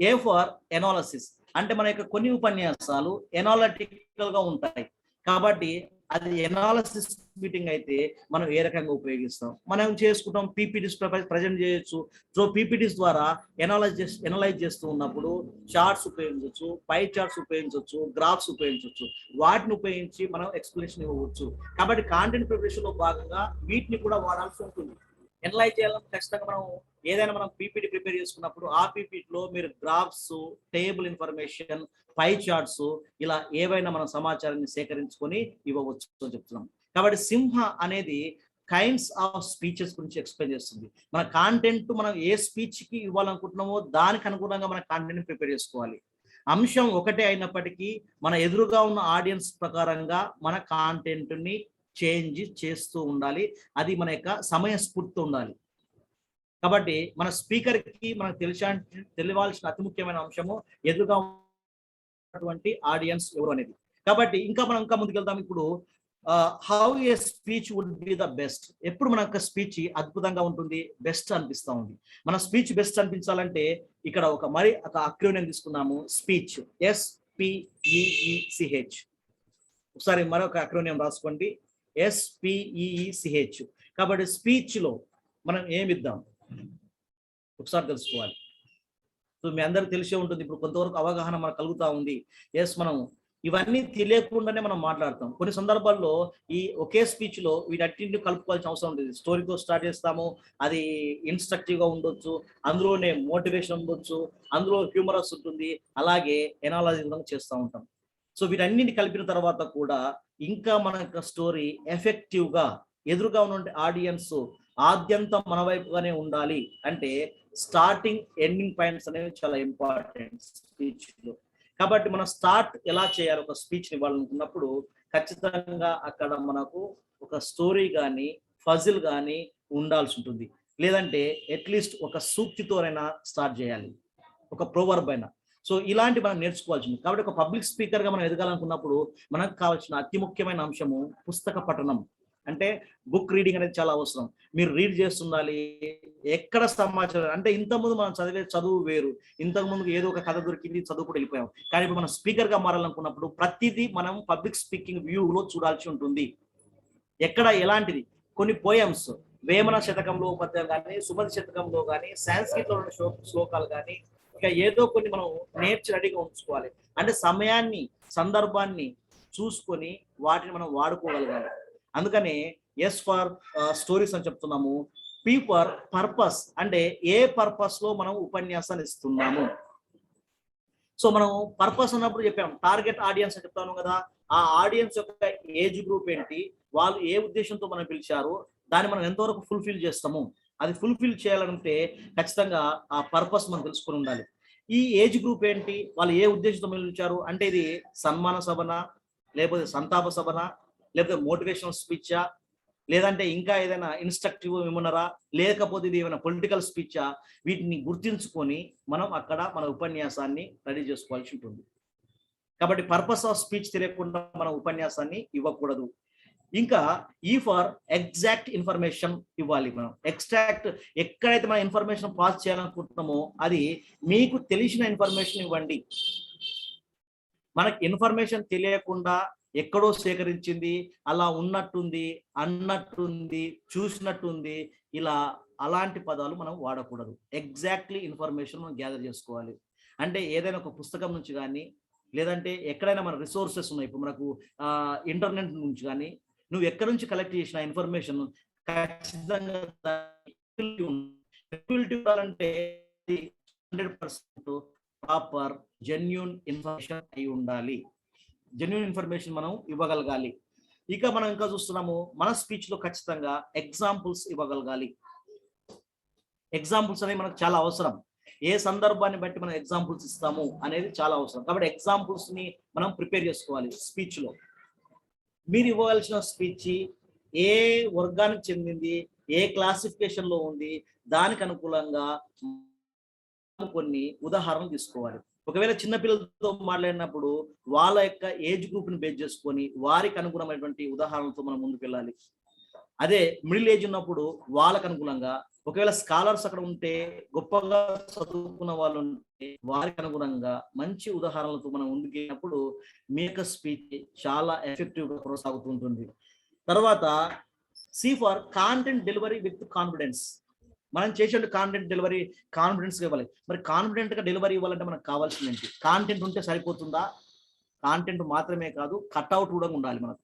A for analysis. అంటే మన యొక్క కొన్ని ఉపన్యాసాలు ఎనాలిటికల్ గా ఉంటాయి. కాబట్టి అది ఎనాలిసిస్ మీటింగ్ అయితే మనం ఏ రకంగా ఉపయోగిస్తాం, మనం చేసుకుంటాం పీపీటీస్ ప్రజెంట్ చేయొచ్చు. సో పీపీటీస్ ద్వారా ఎనలైజ్ చేస్తూ ఉన్నప్పుడు చార్ట్స్ ఉపయోగించవచ్చు, పై చార్ట్స్ ఉపయోగించవచ్చు, గ్రాఫ్స్ ఉపయోగించవచ్చు. వాటిని ఉపయోగించి మనం ఎక్స్ప్లెనేషన్ ఇవ్వవచ్చు. కాబట్టి కాంటెంట్ ప్రిపరేషన్ లో భాగంగా వీటిని కూడా వాడాల్సి ఉంటుంది. ఎనలైజ్ చేయాలని ఖచ్చితంగా మనం ఏదైనా మనం పీపీటీ ప్రిపేర్ చేసుకున్నప్పుడు ఆ పీపీటీలో మీరు గ్రాఫ్స్, టేబుల్ ఇన్ఫర్మేషన్, పై చార్ట్స్ ఇలా ఏవైనా మన సమాచారాన్ని సేకరించుకొని ఇవ్వవచ్చు అని చెప్తున్నాం. కాబట్టి సింహ అనేది కైండ్స్ ఆఫ్ స్పీచెస్ గురించి ఎక్స్ప్లెయిన్ చేస్తుంది. మన కాంటెంట్ మనం ఏ స్పీచ్ కి ఇవ్వాలనుకుంటున్నామో దానికి అనుగుణంగా మన కాంటెంట్ ప్రిపేర్ చేసుకోవాలి. అంశం ఒకటే అయినప్పటికీ మన ఎదురుగా ఉన్న ఆడియన్స్ ప్రకారంగా మన కాంటెంట్ ని చేంజ్ చేస్తూ ఉండాలి. అది మన యొక్క సమయస్ఫూర్తి ఉండాలి. కాబట్టి మన స్పీకర్ కి మనకు తెలియాల్సిన అతి ముఖ్యమైన అంశము ఎదురుగా ఉన్నటువంటి ఆడియన్స్ ఎవరు అనేది. కాబట్టి ఇంకా ముందుకెళ్తాం. ఇప్పుడు how a speech would be the best. ఎప్పుడు మన యొక్క స్పీచ్ అద్భుతంగా ఉంటుంది, బెస్ట్ అనిపిస్తూ ఉంది. మన స్పీచ్ బెస్ట్ అనిపించాలంటే ఇక్కడ ఒక అక్రోనియం తీసుకున్నాము. Speech SPEECH. ఒకసారి మరొక అక్రోనియం రాసుకోండి, SPEECH. కాబట్టి స్పీచ్ లో మనం ఏమిద్దాం ఒకసారి తెలుసుకోవాలి. సో మీ అందరికి తెలిసే ఉంటుంది. ఇప్పుడు కొంతవరకు అవగాహన మనకు కలుగుతా ఉంది. మనం ఇవన్నీ తెలియకుండానే మనం మాట్లాడతాం. కొన్ని సందర్భాల్లో ఈ ఒకే స్పీచ్ లో వీటన్నింటిని కలుపుకోవాల్సిన అవసరం ఉంటుంది. స్టోరీతో స్టార్ట్ చేస్తాము, అది ఇన్స్ట్రక్టివ్ గా ఉండొచ్చు, అందులోనే మోటివేషన్ ఉండొచ్చు, అందులో హ్యూమరస్ ఉంటుంది, అలాగే ఎనాలజీ చేస్తూ ఉంటాం. సో వీటన్నింటిని కలిపిన తర్వాత కూడా ఇంకా మన యొక్క స్టోరీ ఎఫెక్టివ్ గా ఎదురుగా ఉన్న ఆడియన్స్ ఆద్యంతం మన వైపుగానే ఉండాలి. అంటే స్టార్టింగ్ ఎండింగ్ పాయింట్స్ అనేవి చాలా ఇంపార్టెంట్ స్పీచ్ లో. కాబట్టి మనం స్టార్ట్ ఎలా చేయాలి ఒక స్పీచ్ ఇవ్వాలనుకున్నప్పుడు ఖచ్చితంగా అక్కడ మనకు ఒక స్టోరీ కానీ ఫజిల్ కానీ ఉండాల్సి ఉంటుంది. లేదంటే అట్లీస్ట్ ఒక సూక్తితోనైనా స్టార్ట్ చేయాలి, ఒక ప్రోవర్బ్ అయినా. సో ఇలాంటి మనం నేర్చుకోవాల్సింది. కాబట్టి ఒక పబ్లిక్ స్పీకర్ గా మనం ఎదగాలనుకున్నప్పుడు మనకు కావాల్సిన అతి ముఖ్యమైన అంశము పుస్తక పఠనం. అంటే బుక్ రీడింగ్ అనేది చాలా అవసరం. మీరు రీడ్ చేస్తుండాలి. ఎక్కడ సమాచారం అంటే ఇంతకుముందు మనం చదువు వేరు. ఇంతకుముందు ఏదో ఒక కథ దొరికింది, చదువు కూడా వెళ్ళిపోయాం. కానీ ఇప్పుడు మనం స్పీకర్ గా మారాలనుకున్నప్పుడు ప్రతిదీ మనం పబ్లిక్ స్పీకింగ్ వ్యూలో చూడాల్సి ఉంటుంది. ఎక్కడ ఎలాంటిది కొన్ని పోయమ్స్ వేమన శతకంలో పద్యం కానీ, సుమతి శతకంలో కానీ, సాంస్క్రిట్ లో ఉన్న శ్లోకాలు కానీ, ఇంకా ఏదో కొన్ని మనం నేర్చి రెడీగా ఉంచుకోవాలి. అంటే సమయాన్ని, సందర్భాన్ని చూసుకొని వాటిని మనం వాడుకోగలగాలి. అందుకనే ఎస్ ఫర్ స్టోరీస్ అని చెప్తున్నాము. P for purpose. అంటే ఏ పర్పస్ లో మనం ఉపన్యాసాన్ని ఇస్తున్నాము. సో మనం పర్పస్ అన్నప్పుడు చెప్పాం టార్గెట్ ఆడియన్స్ అని చెప్తాను కదా. ఆ ఆడియన్స్ యొక్క ఏజ్ గ్రూప్ ఏంటి, వాళ్ళు ఏ ఉద్దేశంతో మనం పిలిచారు, దాన్ని మనం ఎంతవరకు ఫుల్ఫిల్ చేస్తాము. అది ఫుల్ఫిల్ చేయాలంటే ఖచ్చితంగా ఆ పర్పస్ మనం తెలుసుకొని ఉండాలి. ఈ ఏజ్ గ్రూప్ ఏంటి, వాళ్ళు ఏ ఉద్దేశంతో పిలిచారు అంటే ఇది సన్మాన సభనా, లేకపోతే సంతాప సభనా, లేకపోతే మోటివేషనల్ స్పీచా, లేదంటే ఇంకా ఏదైనా ఇన్స్ట్రక్టివ్ ఏమన్నారా, లేకపోతే ఇది ఏమైనా పొలిటికల్ స్పీచా, వీటిని గుర్తించుకొని మనం అక్కడ మన ఉపన్యాసాన్ని రెడీ చేసుకోవాల్సి ఉంటుంది. కాబట్టి పర్పస్ ఆఫ్ స్పీచ్ తెలియకుండా మనం ఉపన్యాసాన్ని ఇవ్వకూడదు. ఇంకా ఈ ఫర్ ఎగ్జాక్ట్ ఇన్ఫర్మేషన్ ఇవ్వాలి. మనం ఎగ్జాక్ట్ ఎక్కడైతే మనం ఇన్ఫర్మేషన్ పాస్ చేయాలనుకుంటున్నామో అది మీకు తెలిసిన ఇన్ఫర్మేషన్ ఇవ్వండి. మనకి ఇన్ఫర్మేషన్ తెలియకుండా ఎక్కడో సేకరించింది, అలా ఉన్నట్టుంది, అన్నట్టుంది, చూసినట్టుంది, అలాంటి పదాలు మనం వాడకూడదు. ఎగ్జాక్ట్లీ ఇన్ఫర్మేషన్ మనం గ్యాదర్ చేసుకోవాలి. అంటే ఏదైనా ఒక పుస్తకం నుంచి కానీ, లేదంటే ఎక్కడైనా మన రిసోర్సెస్ ఉన్నాయి. ఇప్పుడు మనకు ఇంటర్నెట్ నుంచి కానీ, నువ్వు ఎక్కడి నుంచి కలెక్ట్ చేసిన ఇన్ఫర్మేషన్ ఖచ్చితంగా ఉండాలంటే 100% ప్రాపర్ జెన్యూన్ ఇన్ఫర్మేషన్ అయి ఉండాలి. జెన్యూన్ ఇన్ఫర్మేషన్ మనం ఇవ్వగలగాలి. ఇక మనం ఇంకా చూస్తున్నాము, మన స్పీచ్ లో ఖచ్చితంగా ఎగ్జాంపుల్స్ ఇవ్వగలగాలి. ఎగ్జాంపుల్స్ అనేవి మనకు చాలా అవసరం. ఏ సందర్భాన్ని బట్టి మనం ఎగ్జాంపుల్స్ ఇస్తాము అనేది చాలా అవసరం. కాబట్టి ఎగ్జాంపుల్స్ ని మనం ప్రిపేర్ చేసుకోవాలి స్పీచ్ లో. మీరు ఇవ్వవలసిన స్పీచ్ ఏ వర్గానికి చెందింది, ఏ క్లాసిఫికేషన్ లో ఉంది, దానికి అనుకూలంగా కొన్ని ఉదాహరణలు తీసుకోవాలి. ఒకవేళ చిన్నపిల్లలతో మాట్లాడినప్పుడు వాళ్ళ యొక్క ఏజ్ గ్రూప్ ని బేస్ చేసుకొని వారికి అనుగుణమైనటువంటి ఉదాహరణలతో మనం ముందుకు వెళ్ళాలి. అదే మిడిల్ ఏజ్ ఉన్నప్పుడు వాళ్ళకు అనుగుణంగా, ఒకవేళ స్కాలర్స్ అక్కడ ఉంటే, గొప్పగా చదువుకున్న వాళ్ళు ఉంటే వారికి అనుగుణంగా మంచి ఉదాహరణలతో మనం ముందుకెళ్ళినప్పుడు మీ యొక్క స్పీచ్ చాలా ఎఫెక్టివ్ గా కొనసాగుతుంటుంది. తర్వాత C for content delivery with confidence. మనం చేసే కాంటెంట్ డెలివరీ కాన్ఫిడెన్స్ ఇవ్వాలి. మరి కాన్ఫిడెంట్ గా డెలివరీ ఇవ్వాలంటే మనకు కావాల్సింది ఏంటి? కాంటెంట్ ఉంటే సరిపోతుందా? కాంటెంట్ మాత్రమే కాదు, కట్అవుట్ కూడా ఉండాలి మనకు.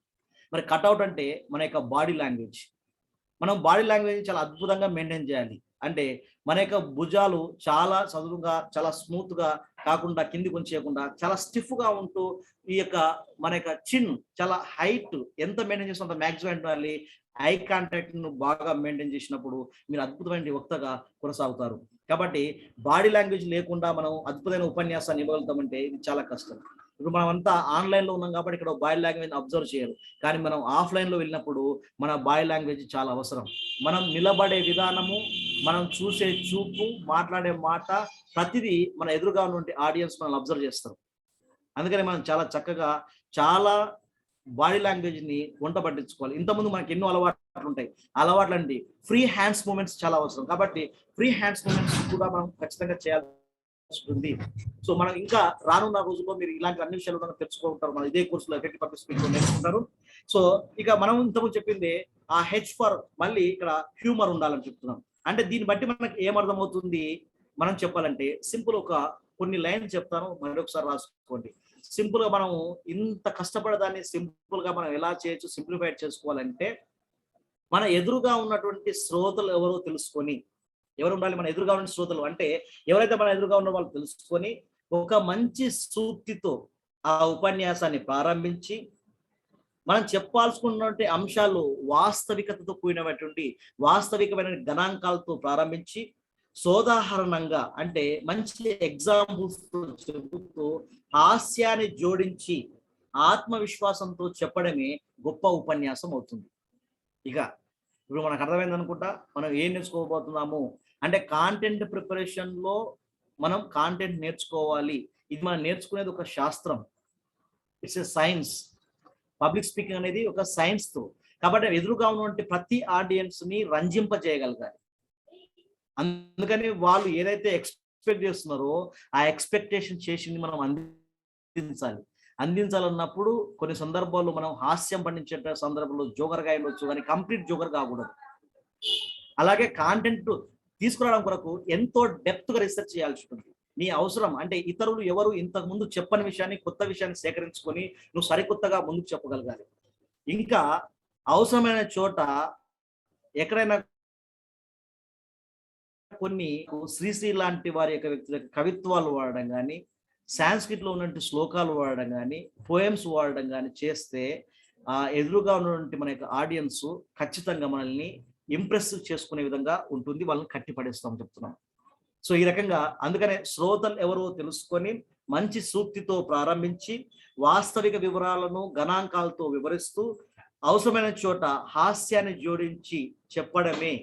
మరి కట్అవుట్ అంటే మన యొక్క బాడీ లాంగ్వేజ్. మనం బాడీ లాంగ్వేజ్ చాలా అద్భుతంగా మెయింటైన్ చేయాలి. అంటే మన యొక్క భుజాలు చాలా చదువుగా, చాలా స్మూత్ గా కాకుండా, కిందికి ఉంచేయకుండా చాలా స్టిఫ్ గా ఉంటూ, ఈ యొక్క మన యొక్క చిన్ చాలా హైట్ ఎంత మెయింటైన్ చేస్తే అంత మ్యాక్సిమం ఉండాలి. ఐ కాంటాక్ట్ ను బాగా మెయింటైన్ చేసినప్పుడు మీరు అద్భుతమైన వక్తగా కొనసాగుతారు. కాబట్టి బాడీ లాంగ్వేజ్ లేకుండా మనం అద్భుతమైన ఉపన్యాసాన్ని ఇవ్వగలుగుతామంటే ఇది చాలా కష్టం. ఇప్పుడు మనం అంతా ఆన్లైన్ లో ఉన్నాం కాబట్టి ఇక్కడ బాడీ లాంగ్వేజ్ అబ్జర్వ్ చేయరు. కానీ మనం ఆఫ్లైన్ లో వెళ్ళినప్పుడు మన బాడీ లాంగ్వేజ్ చాలా అవసరం. మనం నిలబడే విధానము, మనం చూసే చూపు, మాట్లాడే మాట, ప్రతిదీ మన ఎదురుగా ఉన్నటువంటి ఆడియన్స్ మనం అబ్జర్వ్ చేస్తారు. అందుకని మనం చాలా చక్కగా చాలా బాడీ లాంగ్వేజ్ ని వంట పట్టించుకోవాలి. ఇంతకుముందు మనకి ఎన్నో అలవాట్లు ఉంటాయి. అలవాట్లు అండి ఫ్రీ హ్యాండ్స్ మూమెంట్స్ చాలా అవసరం. కాబట్టి ఫ్రీ హ్యాండ్స్ మూమెంట్స్ కూడా మనం ఖచ్చితంగా చేయాల్సి ఉంటుంది. సో మనం ఇంకా రానున్న రోజుల్లో మీరు ఇలాంటి అన్ని విషయాలు మనం తెలుసుకుంటారు. మన ఇదే కోర్సులో ఎఫెక్టివ్ పబ్లిక్ స్పీకింగ్ నేర్చుకుంటారు. సో ఇక మనం ఇంతకుముందు చెప్పింది ఆ హెచ్ ఫర్ మళ్ళీ ఇక్కడ హ్యూమర్ ఉండాలని చెప్తున్నాం. అంటే దీన్ని బట్టి మనకి ఏమర్థం అవుతుంది మనం చెప్పాలంటే, సింపుల్ ఒక కొన్ని లైన్స్ చెప్తాను, మరొకసారి రాసుకోండి. సింపుల్ గా మనం ఇంత కష్టపడదాన్ని సింపుల్ గా మనం ఎలా చేయొచ్చు, సింప్లిఫైడ్ చేసుకోవాలంటే, మన ఎదురుగా ఉన్నటువంటి శ్రోతలు ఎవరో తెలుసుకొని, ఎవరు ఉండాలి మన ఎదురుగా ఉన్న శ్రోతలు అంటే ఎవరైతే మన ఎదురుగా ఉన్న వాళ్ళు తెలుసుకొని ఒక మంచి సూక్తితో ఆ ఉపన్యాసాన్ని ప్రారంభించి, మనం చెప్పాల్సుకున్నటువంటి అంశాలు వాస్తవికతతో కూడినటువంటి వాస్తవికమైన గణాంకాలతో ప్రారంభించి, సోదాహరణంగా అంటే మంచి ఎగ్జాంపుల్స్ చెబుతూ హాస్యాన్ని జోడించి ఆత్మవిశ్వాసంతో చెప్పడమే గొప్ప ఉపన్యాసం అవుతుంది. ఇక ఇప్పుడు మనకు అర్థమైంది అనుకుంటా మనం ఏం నేర్చుకోబోతున్నాము అంటే, కాంటెంట్ ప్రిపరేషన్ లో మనం కాంటెంట్ నేర్చుకోవాలి. ఇది మనం నేర్చుకునేది ఒక శాస్త్రం, it's a science. Public speaking అనేది ఒక సైన్స్ తో. కాబట్టి ఎదురుగా ఉన్నటువంటి ప్రతి ఆడియన్స్ ని రంజింపజేయగలగాలి. అందుకని వాళ్ళు ఏదైతే ఎక్స్పెక్ట్ చేస్తున్నారో ఆ ఎక్స్పెక్టేషన్ చేసింది మనం అందించాలన్నప్పుడు కొన్ని సందర్భాల్లో మనం హాస్యం పండించే సందర్భంలో జోకర్ గా ఉండొచ్చు, కానీ కంప్లీట్ జోకర్ కాకూడదు. అలాగే కాంటెంట్ తీసుకురావడం కొరకు ఎంతో డెప్త్ గా రీసెర్చ్ చేయాల్సి ఉంటుంది. నీ అవసరం అంటే ఇతరులు ఎవరు ఇంతకు ముందు చెప్పని విషయాన్ని, కొత్త విషయాన్ని సేకరించుకొని నువ్వు సరికొత్తగా ముందుకు చెప్పగలగాలి. ఇంకా అవసరమైన చోట ఎక్కడైనా కొన్ని శ్రీశ్రీ లాంటి వారి యొక్క వ్యక్తుల కవిత్వాలు వాడడం కానీ, సాంస్క్రిట్ లో ఉన్నటువంటి శ్లోకాలు వాడడం కానీ, పోయమ్స్ వాడడం కానీ చేస్తే ఎదురుగా ఉన్నటువంటి మన యొక్క ఆడియన్స్ ఖచ్చితంగా మనల్ని ఇంప్రెస్ చేసుకునే విధంగా ఉంటుంది. వాళ్ళని కట్టి పడేస్తాం చెప్తున్నాం. సో ఈ రకంగా అందుకనే శ్రోతలు ఎవరో తెలుసుకొని మంచి సూక్తితో ప్రారంభించి వాస్తవిక వివరాలను గణాంకాలతో వివరిస్తూ అవసరమైన చోట హాస్యాన్ని జోడించి చెప్పడమే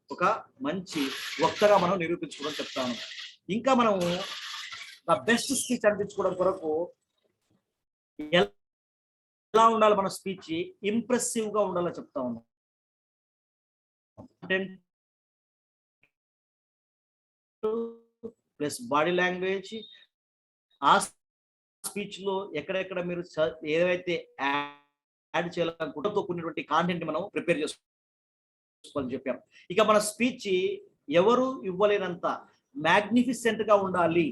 ఒక మంచి వక్తగా మనం నిరూపించుకోవడం చెప్తాను. ఇంకా మనము బెస్ట్ స్పీచ్ అనిపించుకోవడం కొరకు ఎలా ఉండాలి మన స్పీచ్? ఇంప్రెసివ్ గా ఉండాలో చెప్తా ఉన్నాం. ప్లస్ బాడీ లాంగ్వేజ్, ఆ స్పీచ్ లో ఎక్కడెక్కడ మీరు ఏదైతే యాడ్ చేయాలనుకుంటూ కూడినటువంటి కాంటెంట్ మనం ప్రిపేర్ చేసుకోవాలని చెప్పాం. ఇక మన స్పీచ్ ఎవరు ఇవ్వలేనంత మ్యాగ్నిఫిసెంట్ గా ఉండాలి.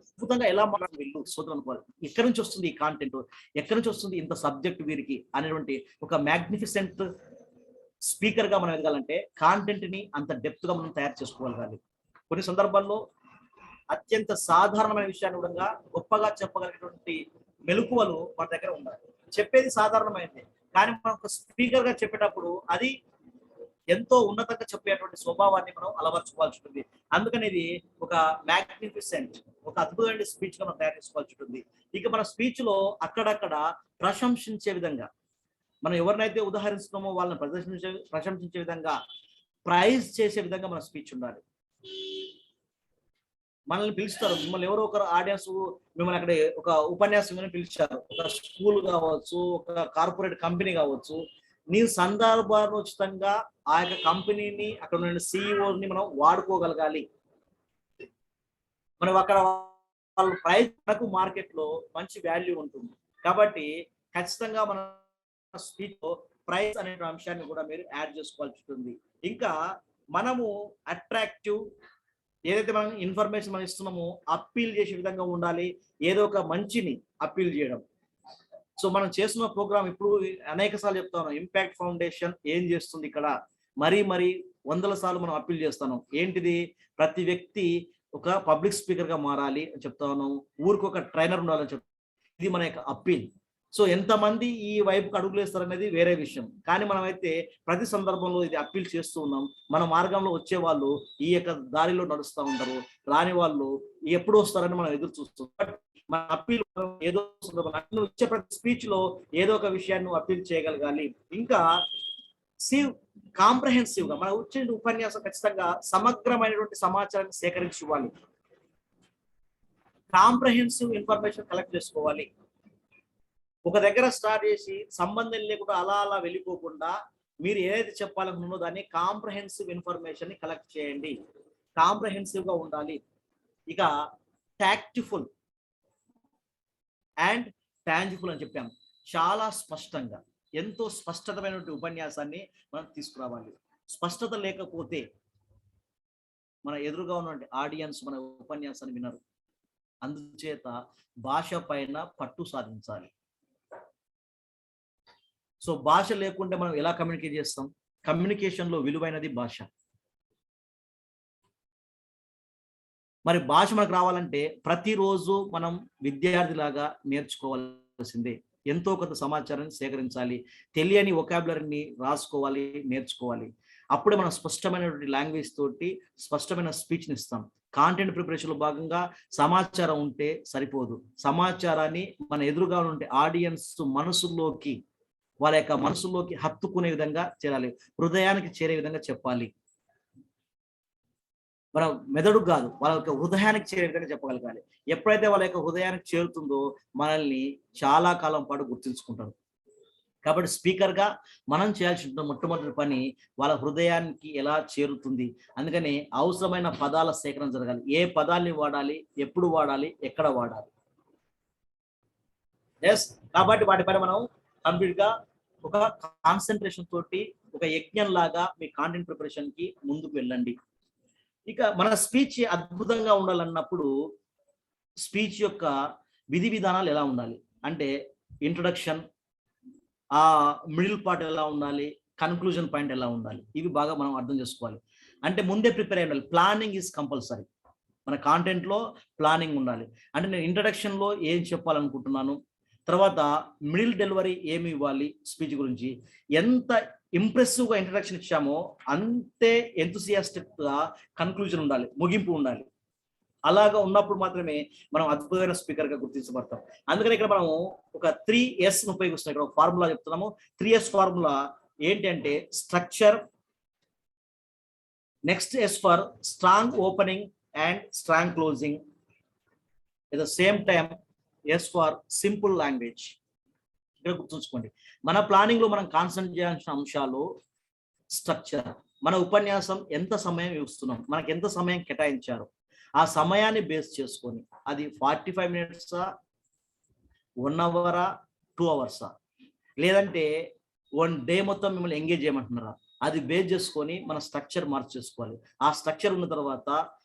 అద్భుతంగా ఎలా మాట్లాడాలి వీళ్ళు సోదరులు అనుకోవాలి. ఎక్కడి నుంచి వస్తుంది ఈ కాంటెంట్, ఎక్కడి నుంచి వస్తుంది ఇంత సబ్జెక్ట్ వీరికి అనేటువంటి ఒక మ్యాగ్నిఫిసెంట్ స్పీకర్ గా మనం ఎదగాలంటే కాంటెంట్ ని అంత డెప్త్ గా మనం తయారు చేసుకోగలగాలి. కొన్ని సందర్భాల్లో అత్యంత సాధారణమైన విషయాన్ని కూడా గొప్పగా చెప్పగలిగినటువంటి మెలకువలు మన దగ్గర ఉండాలి. చెప్పేది సాధారణమైనది, కానీ మనం ఒక స్పీకర్ గా చెప్పేటప్పుడు అది ఎంతో ఉన్నతంగా చెప్పేటువంటి స్వభావాన్ని మనం అలవర్చుకోవాల్సి ఉంటుంది. అందుకని ఇది ఒక మ్యాగ్నిఫిసెంట్, ఒక అద్భుతమైన స్పీచ్ గా మనం తయారు చేసుకోవాల్సి ఉంటుంది. ఇక మన స్పీచ్ లో అక్కడక్కడ ప్రశంసించే విధంగా, మనం ఎవరినైతే ఉదాహరిస్తున్నామో వాళ్ళని ప్రశంసించే విధంగా, ప్రైజ్ చేసే విధంగా మన స్పీచ్ ఉండాలి. మనల్ని పిలుస్తారు, మిమ్మల్ని ఎవరో ఒకరు ఆడియన్స్ మిమ్మల్ని అక్కడ ఒక ఉపన్యాసం పిలిచారు, ఒక స్కూల్ కావచ్చు, ఒక కార్పొరేట్ కంపెనీ కావచ్చు, నీ సందర్భానుచితంగా ఆ యొక్క కంపెనీని, అక్కడ ఉన్న సిఇఓని మనం వాడుకోగలగాలి. మనం అక్కడ వాళ్ళ ప్రైస్ మనకు మార్కెట్ లో మంచి వాల్యూ ఉంటుంది. కాబట్టి ఖచ్చితంగా మన స్పీచ్ లో ప్రైస్ అనే అంశాన్ని కూడా మీరు యాడ్ చేసుకోవాల్సి ఉంటుంది. ఇంకా మనము అట్రాక్టివ్, ఏదైతే మనం ఇన్ఫర్మేషన్ మనం ఇస్తున్నామో అప్పీల్ చేసే విధంగా ఉండాలి. ఏదో ఒక మంచిని అప్పీల్ చేయడం. సో మనం చేస్తున్న ప్రోగ్రామ్ ఇప్పుడు అనేక సార్లు చెప్తా ఉన్నాం, ఇంపాక్ట్ ఫౌండేషన్ ఏం చేస్తుంది ఇక్కడ, మరీ 100 సార్లు మనం అప్పీల్ చేస్తాను. ఏంటిది? ప్రతి వ్యక్తి ఒక పబ్లిక్ స్పీకర్ గా మారాలి అని చెప్తా ఉన్నాం. ఊరికి ఒక ట్రైనర్ ఉండాలని చెప్తాం. ఇది మన యొక్క అప్పీల్. సో ఎంతమంది ఈ వైపుకి అడుగులు వేస్తారనేది వేరే విషయం, కానీ మనమైతే ప్రతి సందర్భంలో ఇది అప్పీల్ చేస్తూ ఉన్నాం. మన మార్గంలో వచ్చే వాళ్ళు ఈ యొక్క దారిలో నడుస్తూ ఉంటారు, రాని వాళ్ళు ఎప్పుడు వస్తారని మనం ఎదురు చూస్తాం. మన అప్పీల్ ఏదో వచ్చే ప్రతి స్పీచ్ లో ఏదో ఒక విషయాన్ని అప్పీల్ చేయగలగాలి. ఇంకా కాంప్రహెన్సివ్ గా మన వచ్చే ఉపన్యాసం ఖచ్చితంగా సమగ్రమైనటువంటి సమాచారాన్ని సేకరించి ఇవ్వాలి. కాంప్రహెన్సివ్ ఇన్ఫర్మేషన్ కలెక్ట్ చేసుకోవాలి. ఒక దగ్గర స్టార్ట్ చేసి సంబంధం లేకుండా అలా వెళ్ళిపోకుండా మీరు ఏదైతే చెప్పాలనుకున్నో దాన్ని కాంప్రహెన్సివ్ ఇన్ఫర్మేషన్ ని కలెక్ట్ చేయండి. కాంప్రహెన్సివ్ గా ఉండాలి. ఇక టాక్టిఫుల్ అండ్ టాంజిబుల్ అని చెప్పాము. చాలా స్పష్టంగా, ఎంతో స్పష్టతమైనటువంటి ఉపన్యాసాన్ని మనం తీసుకురావాలి. స్పష్టత లేకపోతే మన ఎదురుగా ఉన్నటువంటి ఆడియన్స్ మన ఉపన్యాసాన్ని వినరు. అందుచేత భాష పైన పట్టు సాధించాలి. సో భాష లేకుంటే మనం ఎలా కమ్యూనికేట్ చేస్తాం? కమ్యూనికేషన్ లో విలువైనది భాష. మరి భాష మనకు రావాలంటే ప్రతిరోజు మనం విద్యార్థిలాగా నేర్చుకోవాల్సిందే. ఎంతో కొంత సమాచారాన్ని సేకరించాలి, తెలియని వొకాబులరీని రాసుకోవాలి, నేర్చుకోవాలి. అప్పుడే మనం స్పష్టమైనటువంటి లాంగ్వేజ్ తోటి స్పష్టమైన స్పీచ్ని ఇస్తాం. కాంటెంట్ ప్రిపరేషన్లో భాగంగా సమాచారం ఉంటే సరిపోదు, సమాచారాన్ని మన ఎదురుగా ఉండే ఆడియన్స్ మనసుల్లోకి, వాళ్ళ యొక్క మనసుల్లోకి హత్తుకునే విధంగా చేరాలి, హృదయానికి చేరే విధంగా చెప్పాలి. మన మెదడు కాదు, వాళ్ళ యొక్క హృదయానికి చేరే విధంగా చెప్పగలగాలి. ఎప్పుడైతే వాళ్ళ యొక్క హృదయానికి చేరుతుందో మనల్ని చాలా కాలం పాటు గుర్తుంచుకుంటారు. కాబట్టి స్పీకర్ గా మనం చేయాల్సిన మొట్టమొదటి పని వాళ్ళ హృదయానికి ఎలా చేరుతుంది. అందుకని అవసరమైన పదాల సేకరణ జరగాలి. ఏ పదాల్ని వాడాలి, ఎప్పుడు వాడాలి, ఎక్కడ వాడాలి. ఎస్, కాబట్టి వాటిపైన మనం కంప్లీట్ గా ఒక కాన్సన్ట్రేషన్ తోటి ఒక యజ్ఞం లాగా మీ కాంటెంట్ ప్రిపరేషన్ కి ముందుకు వెళ్ళండి. ఇక మన స్పీచ్ అద్భుతంగా ఉండాలన్నప్పుడు స్పీచ్ యొక్క విధి విధానాలు ఎలా ఉండాలి అంటే, ఇంట్రొడక్షన్, ఆ మిడిల్ పార్ట్ ఎలా ఉండాలి, కన్క్లూజన్ పాయింట్ ఎలా ఉండాలి, ఇవి బాగా మనం అర్థం చేసుకోవాలి. అంటే ముందే ప్రిపేర్ అయి ఉండాలి. Planning is compulsory. మన కాంటెంట్ లో ప్లానింగ్ ఉండాలి. అంటే నేను ఇంట్రొడక్షన్ లో ఏం చెప్పాలనుకుంటున్నాను, తర్వాత మిడిల్ డెలివరీ ఏమి ఇవ్వాలి, స్పీచ్ గురించి ఎంత ఇంప్రెసివ్ గా ఇంట్రడక్షన్ ఇచ్చామో అంతే ఎంతూసియాస్టిక్ గా కన్క్లూజన్ ఉండాలి, ముగింపు ఉండాలి. అలాగా ఉన్నప్పుడు మాత్రమే మనం అద్భుతమైన స్పీకర్ గా గుర్తించబడతాం. అందుకని ఇక్కడ మనం ఒక 3S ఉపయోగిస్తున్నాం. ఇక్కడ ఒక ఫార్ములా చెప్తున్నాము. 3S ఫార్ములా ఏంటి అంటే, structure, next S for strong opening and strong closing. At the same time, S for simple language. ఇక్కడ గుర్తుంచుకోండి, మన ప్లానింగ్ లో మనం కాన్సన్ట్రేట్ చేయాల్సిన అంశాలు స్ట్రక్చర్. మన ఉపన్యాసం ఎంత సమయం ఇస్తున్నాం, మనకి ఎంత సమయం కేటాయించారు, ఆ సమయాన్ని బేస్ చేసుకొని అది 45 minutes, 1 hour, 2 hours, లేదంటే 1 day మొత్తం మిమ్మల్ని ఎంగేజ్ చేయమంటున్నారా, అది బేస్ చేసుకొని మన స్ట్రక్చర్ మార్చేసుకోవాలి. ఆ స్ట్రక్చర్ ఉన్న తర్వాత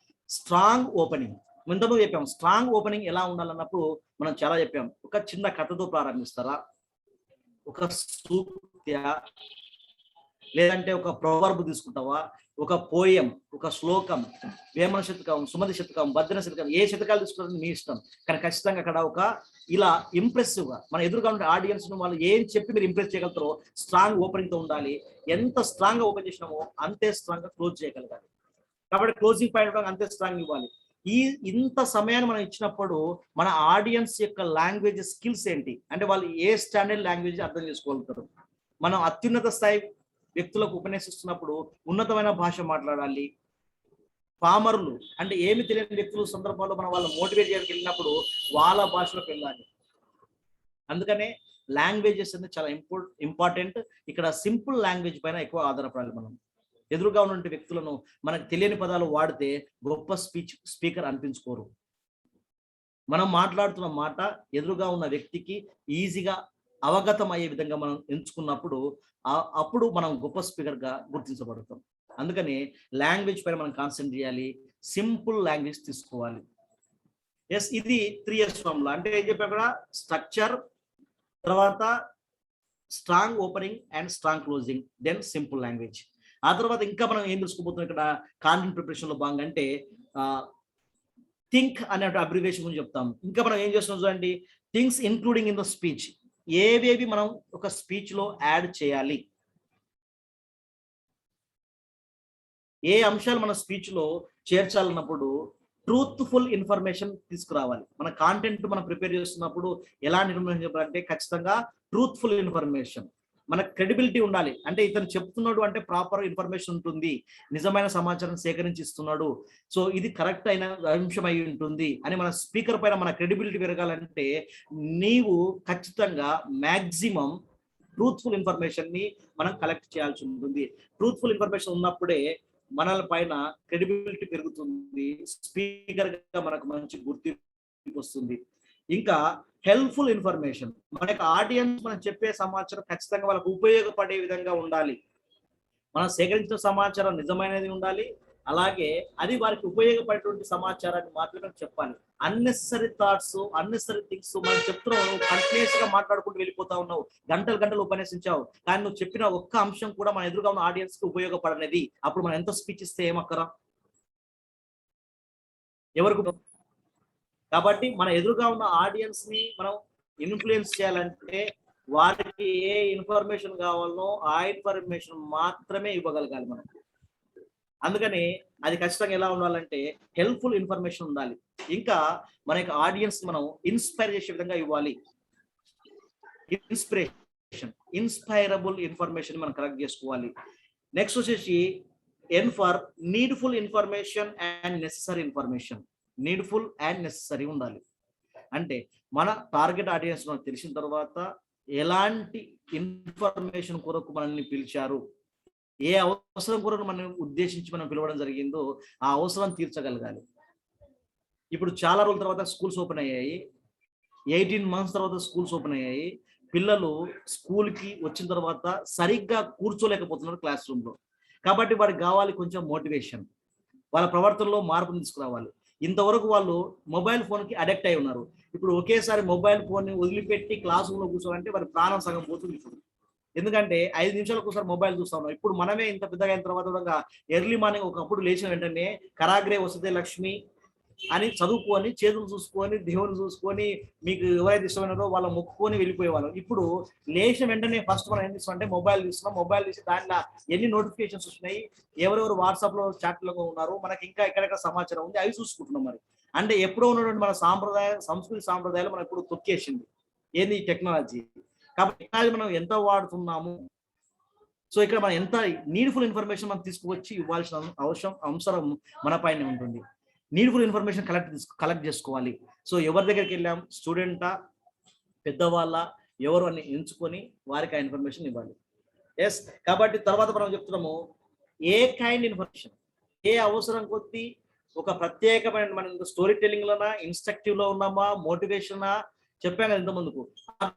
స్ట్రాంగ్ ఓపెనింగ్. ముందు చెప్పాం స్ట్రాంగ్ ఓపెనింగ్ ఎలా ఉండాలన్నప్పుడు మనం చాలా చెప్పాం. ఒక చిన్న కథతో ప్రారంభిస్తారా, ఒక సూక్త్య, లేదంటే ఒక ప్రొవర్బ్ తీసుకుంటావా, ఒక పోయం, ఒక శ్లోకం, వేమన శతకం, సుమతి శతకం, భద్ర శతకం, ఏ శతకాలు తీసుకుంటారని మీ ఇష్టం. కానీ ఖచ్చితంగా అక్కడ ఒక ఇలా ఇంప్రెసివ్ గా మన ఎదురుగా ఉండే ఆడియన్స్ ను వాళ్ళు ఏం చెప్పి మీరు ఇంప్రెస్ చేయగలుగుతారో స్ట్రాంగ్ ఓపెనింగ్ తో ఉండాలి. ఎంత స్ట్రాంగ్ గా ఓపెన్ చేసినామో అంతే స్ట్రాంగ్ గా క్లోజ్ చేయగలగాలి. కాబట్టి క్లోజింగ్ పాయింట్ అంతే స్ట్రాంగ్ ఇవ్వాలి. ఇంత సమయాన్ని మనం ఇచ్చినప్పుడు మన ఆడియన్స్ యొక్క లాంగ్వేజ్ స్కిల్స్ ఏంటి అంటే వాళ్ళు ఏ స్టాండర్డ్ లాంగ్వేజ్ అర్థం చేసుకోగలుగుతారు. మనం అత్యున్నత స్థాయి వ్యక్తులకు ఉపన్యసిస్తున్నప్పుడు ఉన్నతమైన భాష మాట్లాడాలి. పామరులు అంటే ఏమి తెలియని వ్యక్తుల సందర్భంలో మనం వాళ్ళని మోటివేట్ చేయడానికి వెళ్ళినప్పుడు వాళ్ళ భాషలోకి వెళ్ళాలి. అందుకనే లాంగ్వేజెస్ అనేది చాలా ఇంపార్టెంట్. ఇక్కడ సింపుల్ లాంగ్వేజ్ పైన ఎక్కువ ఆధారపడాలి. మనం ఎదురుగా ఉన్న వ్యక్తులను మనకు తెలియని పదాలు వాడితే గొప్ప స్పీకర్ అనిపించుకోరు. మనం మాట్లాడుతున్న మాట ఎదురుగా ఉన్న వ్యక్తికి ఈజీగా అవగతం అయ్యే విధంగా మనం ఎంచుకున్నప్పుడు అప్పుడు మనం గొప్ప స్పీకర్ గా గుర్తించబడతాం. అందుకని లాంగ్వేజ్ పైన మనం కాన్సన్ట్రేట్ చేయాలి, సింపుల్ లాంగ్వేజ్ తీసుకోవాలి. ఎస్, ఇది 3S ఫార్ములా. అంటే ఏం చెప్పా కూడా స్ట్రక్చర్, తర్వాత strong opening and strong closing, then simple language. ఆ తర్వాత ఇంకా మనం ఏం తెలుసుకోబోతున్నాం ఇక్కడ కాంటెంట్ ప్రిపరేషన్ లో భాగంగా అంటే థింక్ అనే అబ్రివేషన్ గురించి చెప్తాం. ఇంకా మనం ఏం చేస్తున్నాం చూడండి, things including in the speech. ఏవేవి మనం ఒక స్పీచ్ లో యాడ్ చేయాలి, ఏ అంశాలు మన స్పీచ్ లో చేర్చాలన్నప్పుడు ట్రూత్ఫుల్ ఇన్ఫర్మేషన్ తీసుకురావాలి. మన కాంటెంట్ మనం ప్రిపేర్ చేస్తున్నప్పుడు ఎలాంటి ఇన్ఫర్మేషన్ చెప్పాలంటే ఖచ్చితంగా ట్రూత్ఫుల్ ఇన్ఫర్మేషన్. మనకు క్రెడిబిలిటీ ఉండాలి. అంటే ఇతను చెప్తున్నాడు అంటే ప్రాపర్ ఇన్ఫర్మేషన్ ఉంటుంది, నిజమైన సమాచారం సేకరించి ఇస్తున్నాడు, సో ఇది కరెక్ట్ అయిన అంశం అయి ఉంటుంది అని మన స్పీకర్ పైన మన క్రెడిబిలిటీ పెరగాలంటే నీవు ఖచ్చితంగా మ్యాక్సిమం ట్రూత్ఫుల్ ఇన్ఫర్మేషన్ ని మనం కలెక్ట్ చేయాల్సి ఉంటుంది. ట్రూత్ఫుల్ ఇన్ఫర్మేషన్ ఉన్నప్పుడే మన పైన క్రెడిబిలిటీ పెరుగుతుంది, స్పీకర్ గా మనకు మంచి గుర్తింపు వస్తుంది. ఇంకా హెల్ప్ఫుల్ ఇన్ఫర్మేషన్, మనకి ఆడియన్స్ మనం చెప్పే సమాచారం ఖచ్చితంగా వాళ్ళకు ఉపయోగపడే విధంగా ఉండాలి. మనం సేకరించిన సమాచారం నిజమైనది ఉండాలి, అలాగే అది వారికి ఉపయోగపడేటువంటి సమాచారాన్ని మాత్రమే చెప్పాలి. అన్నెసరీ థాట్స్, అన్నెసరీ థింగ్స్ మనం చెప్తున్నావు, కంటిన్యూస్ గా మాట్లాడుకుంటూ వెళ్ళిపోతా ఉన్నావు, గంటలు ఉపన్యసించావు, కానీ నువ్వు చెప్పిన ఒక్క అంశం కూడా మన ఎదురుగా ఉన్న ఆడియన్స్ కి ఉపయోగపడనేది. అప్పుడు మనం ఎంత స్పీచ్ ఇస్తే ఏమక్కరా ఎవరికి. కాబట్టి మన ఎదురుగా ఉన్న ఆడియన్స్ ని మనం ఇన్ఫ్లుయెన్స్ చేయాలంటే వారికి ఏ ఇన్ఫర్మేషన్ కావాలనో ఆ ఇన్ఫర్మేషన్ మాత్రమే ఇవ్వగలగాలి మనం. అందుకని అది ఖచ్చితంగా ఎలా ఉండాలంటే హెల్ప్ఫుల్ ఇన్ఫర్మేషన్ ఉండాలి. ఇంకా మన యొక్క ఆడియన్స్ మనం ఇన్స్పైర్ చేసే విధంగా ఇవ్వాలి. ఇన్స్పైరబుల్ ఇన్ఫర్మేషన్ మనం కలెక్ట్ చేసుకోవాలి. నెక్స్ట్ వచ్చేసి N for needful information and necessary information. Needful and necessary ఉండాలి. అంటే మన టార్గెట్ ఆడియన్స్ మనకు తెలిసిన తర్వాత ఎలాంటి ఇన్ఫర్మేషన్ కొరకు మనల్ని పిలిచారు, ఏ అవసరం కొరకు మనం ఉద్దేశించి మనం పిలవడం జరిగిందో ఆ అవసరం తీర్చగలగాలి. ఇప్పుడు చాలా రోజుల తర్వాత స్కూల్స్ ఓపెన్ అయ్యాయి, 18 months తర్వాత స్కూల్స్ ఓపెన్ అయ్యాయి. పిల్లలు స్కూల్కి వచ్చిన తర్వాత సరిగ్గా కూర్చోలేకపోతున్నారు క్లాస్ రూమ్ లో. కాబట్టి వారికి కావాలి కొంచెం మోటివేషన్, వాళ్ళ ప్రవర్తనలో మార్పును తీసుకురావాలి. ఇంతవరకు వాళ్ళు మొబైల్ ఫోన్ కి అడిక్ట్ అయి ఉన్నారు. ఇప్పుడు ఒకేసారి మొబైల్ ఫోన్ ని వదిలిపెట్టి క్లాస్ రూమ్ లో కూర్చోవాలంటే వారి ప్రాణం సగం పోతుంది. ఎందుకంటే 5 నిమిషాలకు ఒకసారి మొబైల్ చూస్తా ఉన్నాం. ఇప్పుడు మనమే ఇంత పెద్దగా అయిన తర్వాత కూడా ఎర్లీ మార్నింగ్ ఒకప్పుడు లేచిన వెంటనే కరాగ్రే వసతే లక్ష్మి అని చదువుకొని చేతులు చూసుకొని దేవుని చూసుకొని మీకు ఎవరైతే ఇష్టమైనారో వాళ్ళ మొక్కుకొని వెళ్ళిపోయేవాళ్ళం. ఇప్పుడు లేచిన వెంటనే ఫస్ట్ మనం ఏం చేస్తాం అంటే మొబైల్ తీస్తున్నాం. మొబైల్ తీసి దాంట్లో ఎన్ని నోటిఫికేషన్స్ వస్తున్నాయి, ఎవరెవరు వాట్సాప్ లో చాట్లో ఉన్నారు, మనకి ఇంకా ఎక్కడెక్కడ సమాచారం ఉంది, అవి చూసుకుంటున్నాం. మరి అంటే ఎప్పుడో ఉన్నటువంటి మన సంస్కృతి సాంప్రదాయాలు మనం ఇప్పుడు తొక్కేసింది ఏంది టెక్నాలజీ. కాబట్టి టెక్నాలజీ మనం ఎంత వాడుతున్నాము, సో ఇక్కడ మనం ఎంత నీడ్ఫుల్ ఇన్ఫర్మేషన్ మనం తీసుకువచ్చి ఇవ్వాల్సిన అవసరం మన పైన ఉంటుంది. నీడ్ఫుల్ ఇన్ఫర్మేషన్ కలెక్ట్ చేసుకోవాలి. సో ఎవరి దగ్గరికి వెళ్ళాం, స్టూడెంటా, పెద్దవాళ్ళ, ఎవరు అని ఎంచుకొని వారికి ఆ ఇన్ఫర్మేషన్ ఇవ్వాలి. ఎస్, కాబట్టి తర్వాత మనం చెప్తున్నాము ఏ కైండ్ ఇన్ఫర్మేషన్, ఏ అవసరం కొద్దీ ఒక ప్రత్యేకమైన మనం స్టోరీ టెల్లింగ్ లోనా, ఇన్స్ట్రక్టివ్ లో ఉన్నామా, మోటివేషనా, చెప్పాను కదా ఇంత ముందుకు,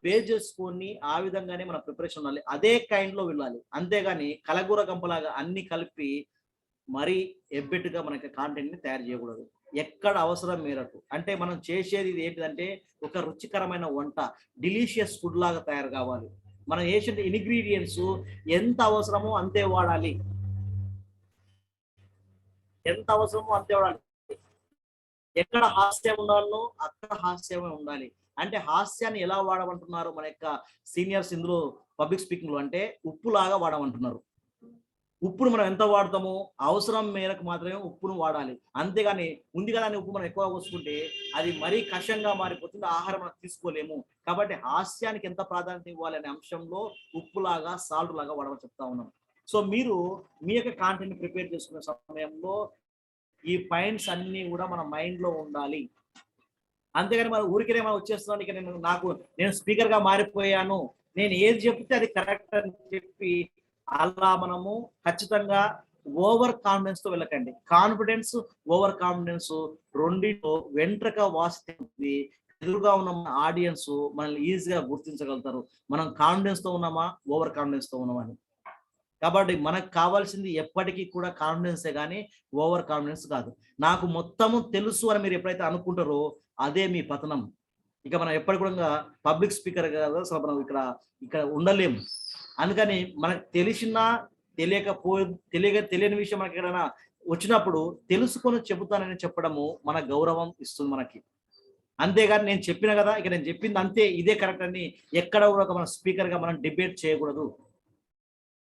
బేస్ చేసుకొని ఆ విధంగానే మన ప్రిపరేషన్ ఉండాలి. అదే కైండ్ లో వెళ్ళాలి. అంతేగాని కలగూర గంపలాగా అన్ని కలిపి మరీ ఎబ్బెట్టుగా మనకి కాంటెంట్ ని తయారు చేయకూడదు. ఎక్కడ అవసరం మేరకు, అంటే మనం చేసేది ఇది ఏంటిదంటే ఒక రుచికరమైన వంట, డిలీషియస్ ఫుడ్ లాగా తయారు కావాలి. మనం వేసే ఇంగ్రీడియంట్స్ ఎంత అవసరమో అంతే వాడాలి, ఎంత అవసరమో అంతే వాడాలి. ఎక్కడ హాస్యం ఉండాలో అక్కడ హాస్యమే ఉండాలి. అంటే హాస్యాన్ని ఎలా వాడమంటున్నారు మన యొక్క సీనియర్స్ ఇందులో పబ్లిక్ స్పీకింగ్ లో, అంటే ఉప్పు లాగా వాడమంటున్నారు. ఉప్పును మనం ఎంత వాడతామో అవసరం మేరకు మాత్రమే ఉప్పును వాడాలి. అంతేగాని ఉంది కదా అని ఉప్పు మనం ఎక్కువ పోసుకుంటే అది మరీ కషంగా మారిపోతుంది, ఆహారం మనం తీసుకోలేము. కాబట్టి హాస్యానికి ఎంత ప్రాధాన్యత ఇవ్వాలి అనే అంశంలో ఉప్పులాగా, సాల్ట్ లాగా వాడమని చెప్తా ఉన్నాం. సో మీరు మీ యొక్క కాంటెంట్ ప్రిపేర్ చేసుకునే సమయంలో ఈ పాయింట్స్ అన్ని కూడా మన మైండ్ లో ఉండాలి. అంతేగాని మనం ఊరికే మనం వచ్చేస్తున్నాను, ఇక నేను స్పీకర్ గా మారిపోయాను, నేను ఏది చెప్తే అది కరెక్ట్ అని చెప్పి అలా మనము ఖచ్చితంగా ఓవర్ కాన్ఫిడెన్స్ తో వెళ్ళకండి. కాన్ఫిడెన్స్, ఓవర్ కాన్ఫిడెన్స్ రెండింటిలో వెంట్రక వాస్తుంది. ఎదురుగా ఉన్న ఆడియన్స్ మనల్ని ఈజీగా గుర్తించగలుగుతారు మనం కాన్ఫిడెన్స్ తో ఉన్నామా, ఓవర్ కాన్ఫిడెన్స్ తో ఉన్నామా అని. కాబట్టి మనకు కావాల్సింది ఎప్పటికీ కూడా కాన్ఫిడెన్సే కానీ ఓవర్ కాన్ఫిడెన్స్ కాదు. నాకు మొత్తము తెలుసు అని మీరు ఎప్పుడైతే అనుకుంటారో అదే మీ పతనం. ఇక మనం ఎప్పటి కూడా పబ్లిక్ స్పీకర్ కదా, అసలు మనం ఇక్కడ ఉండలేము. అందుకని మనకు తెలిసినా తెలియని విషయం మనకి ఎక్కడైనా వచ్చినప్పుడు తెలుసుకొని చెబుతానని చెప్పడము మన గౌరవం ఇస్తుంది మనకి. అంతేగాని నేను చెప్పిన కదా, ఇక నేను చెప్పింది అంతే, ఇదే కరెక్ట్ అని ఎక్కడ కూడా మన స్పీకర్ గా మనం డిబేట్ చేయకూడదు.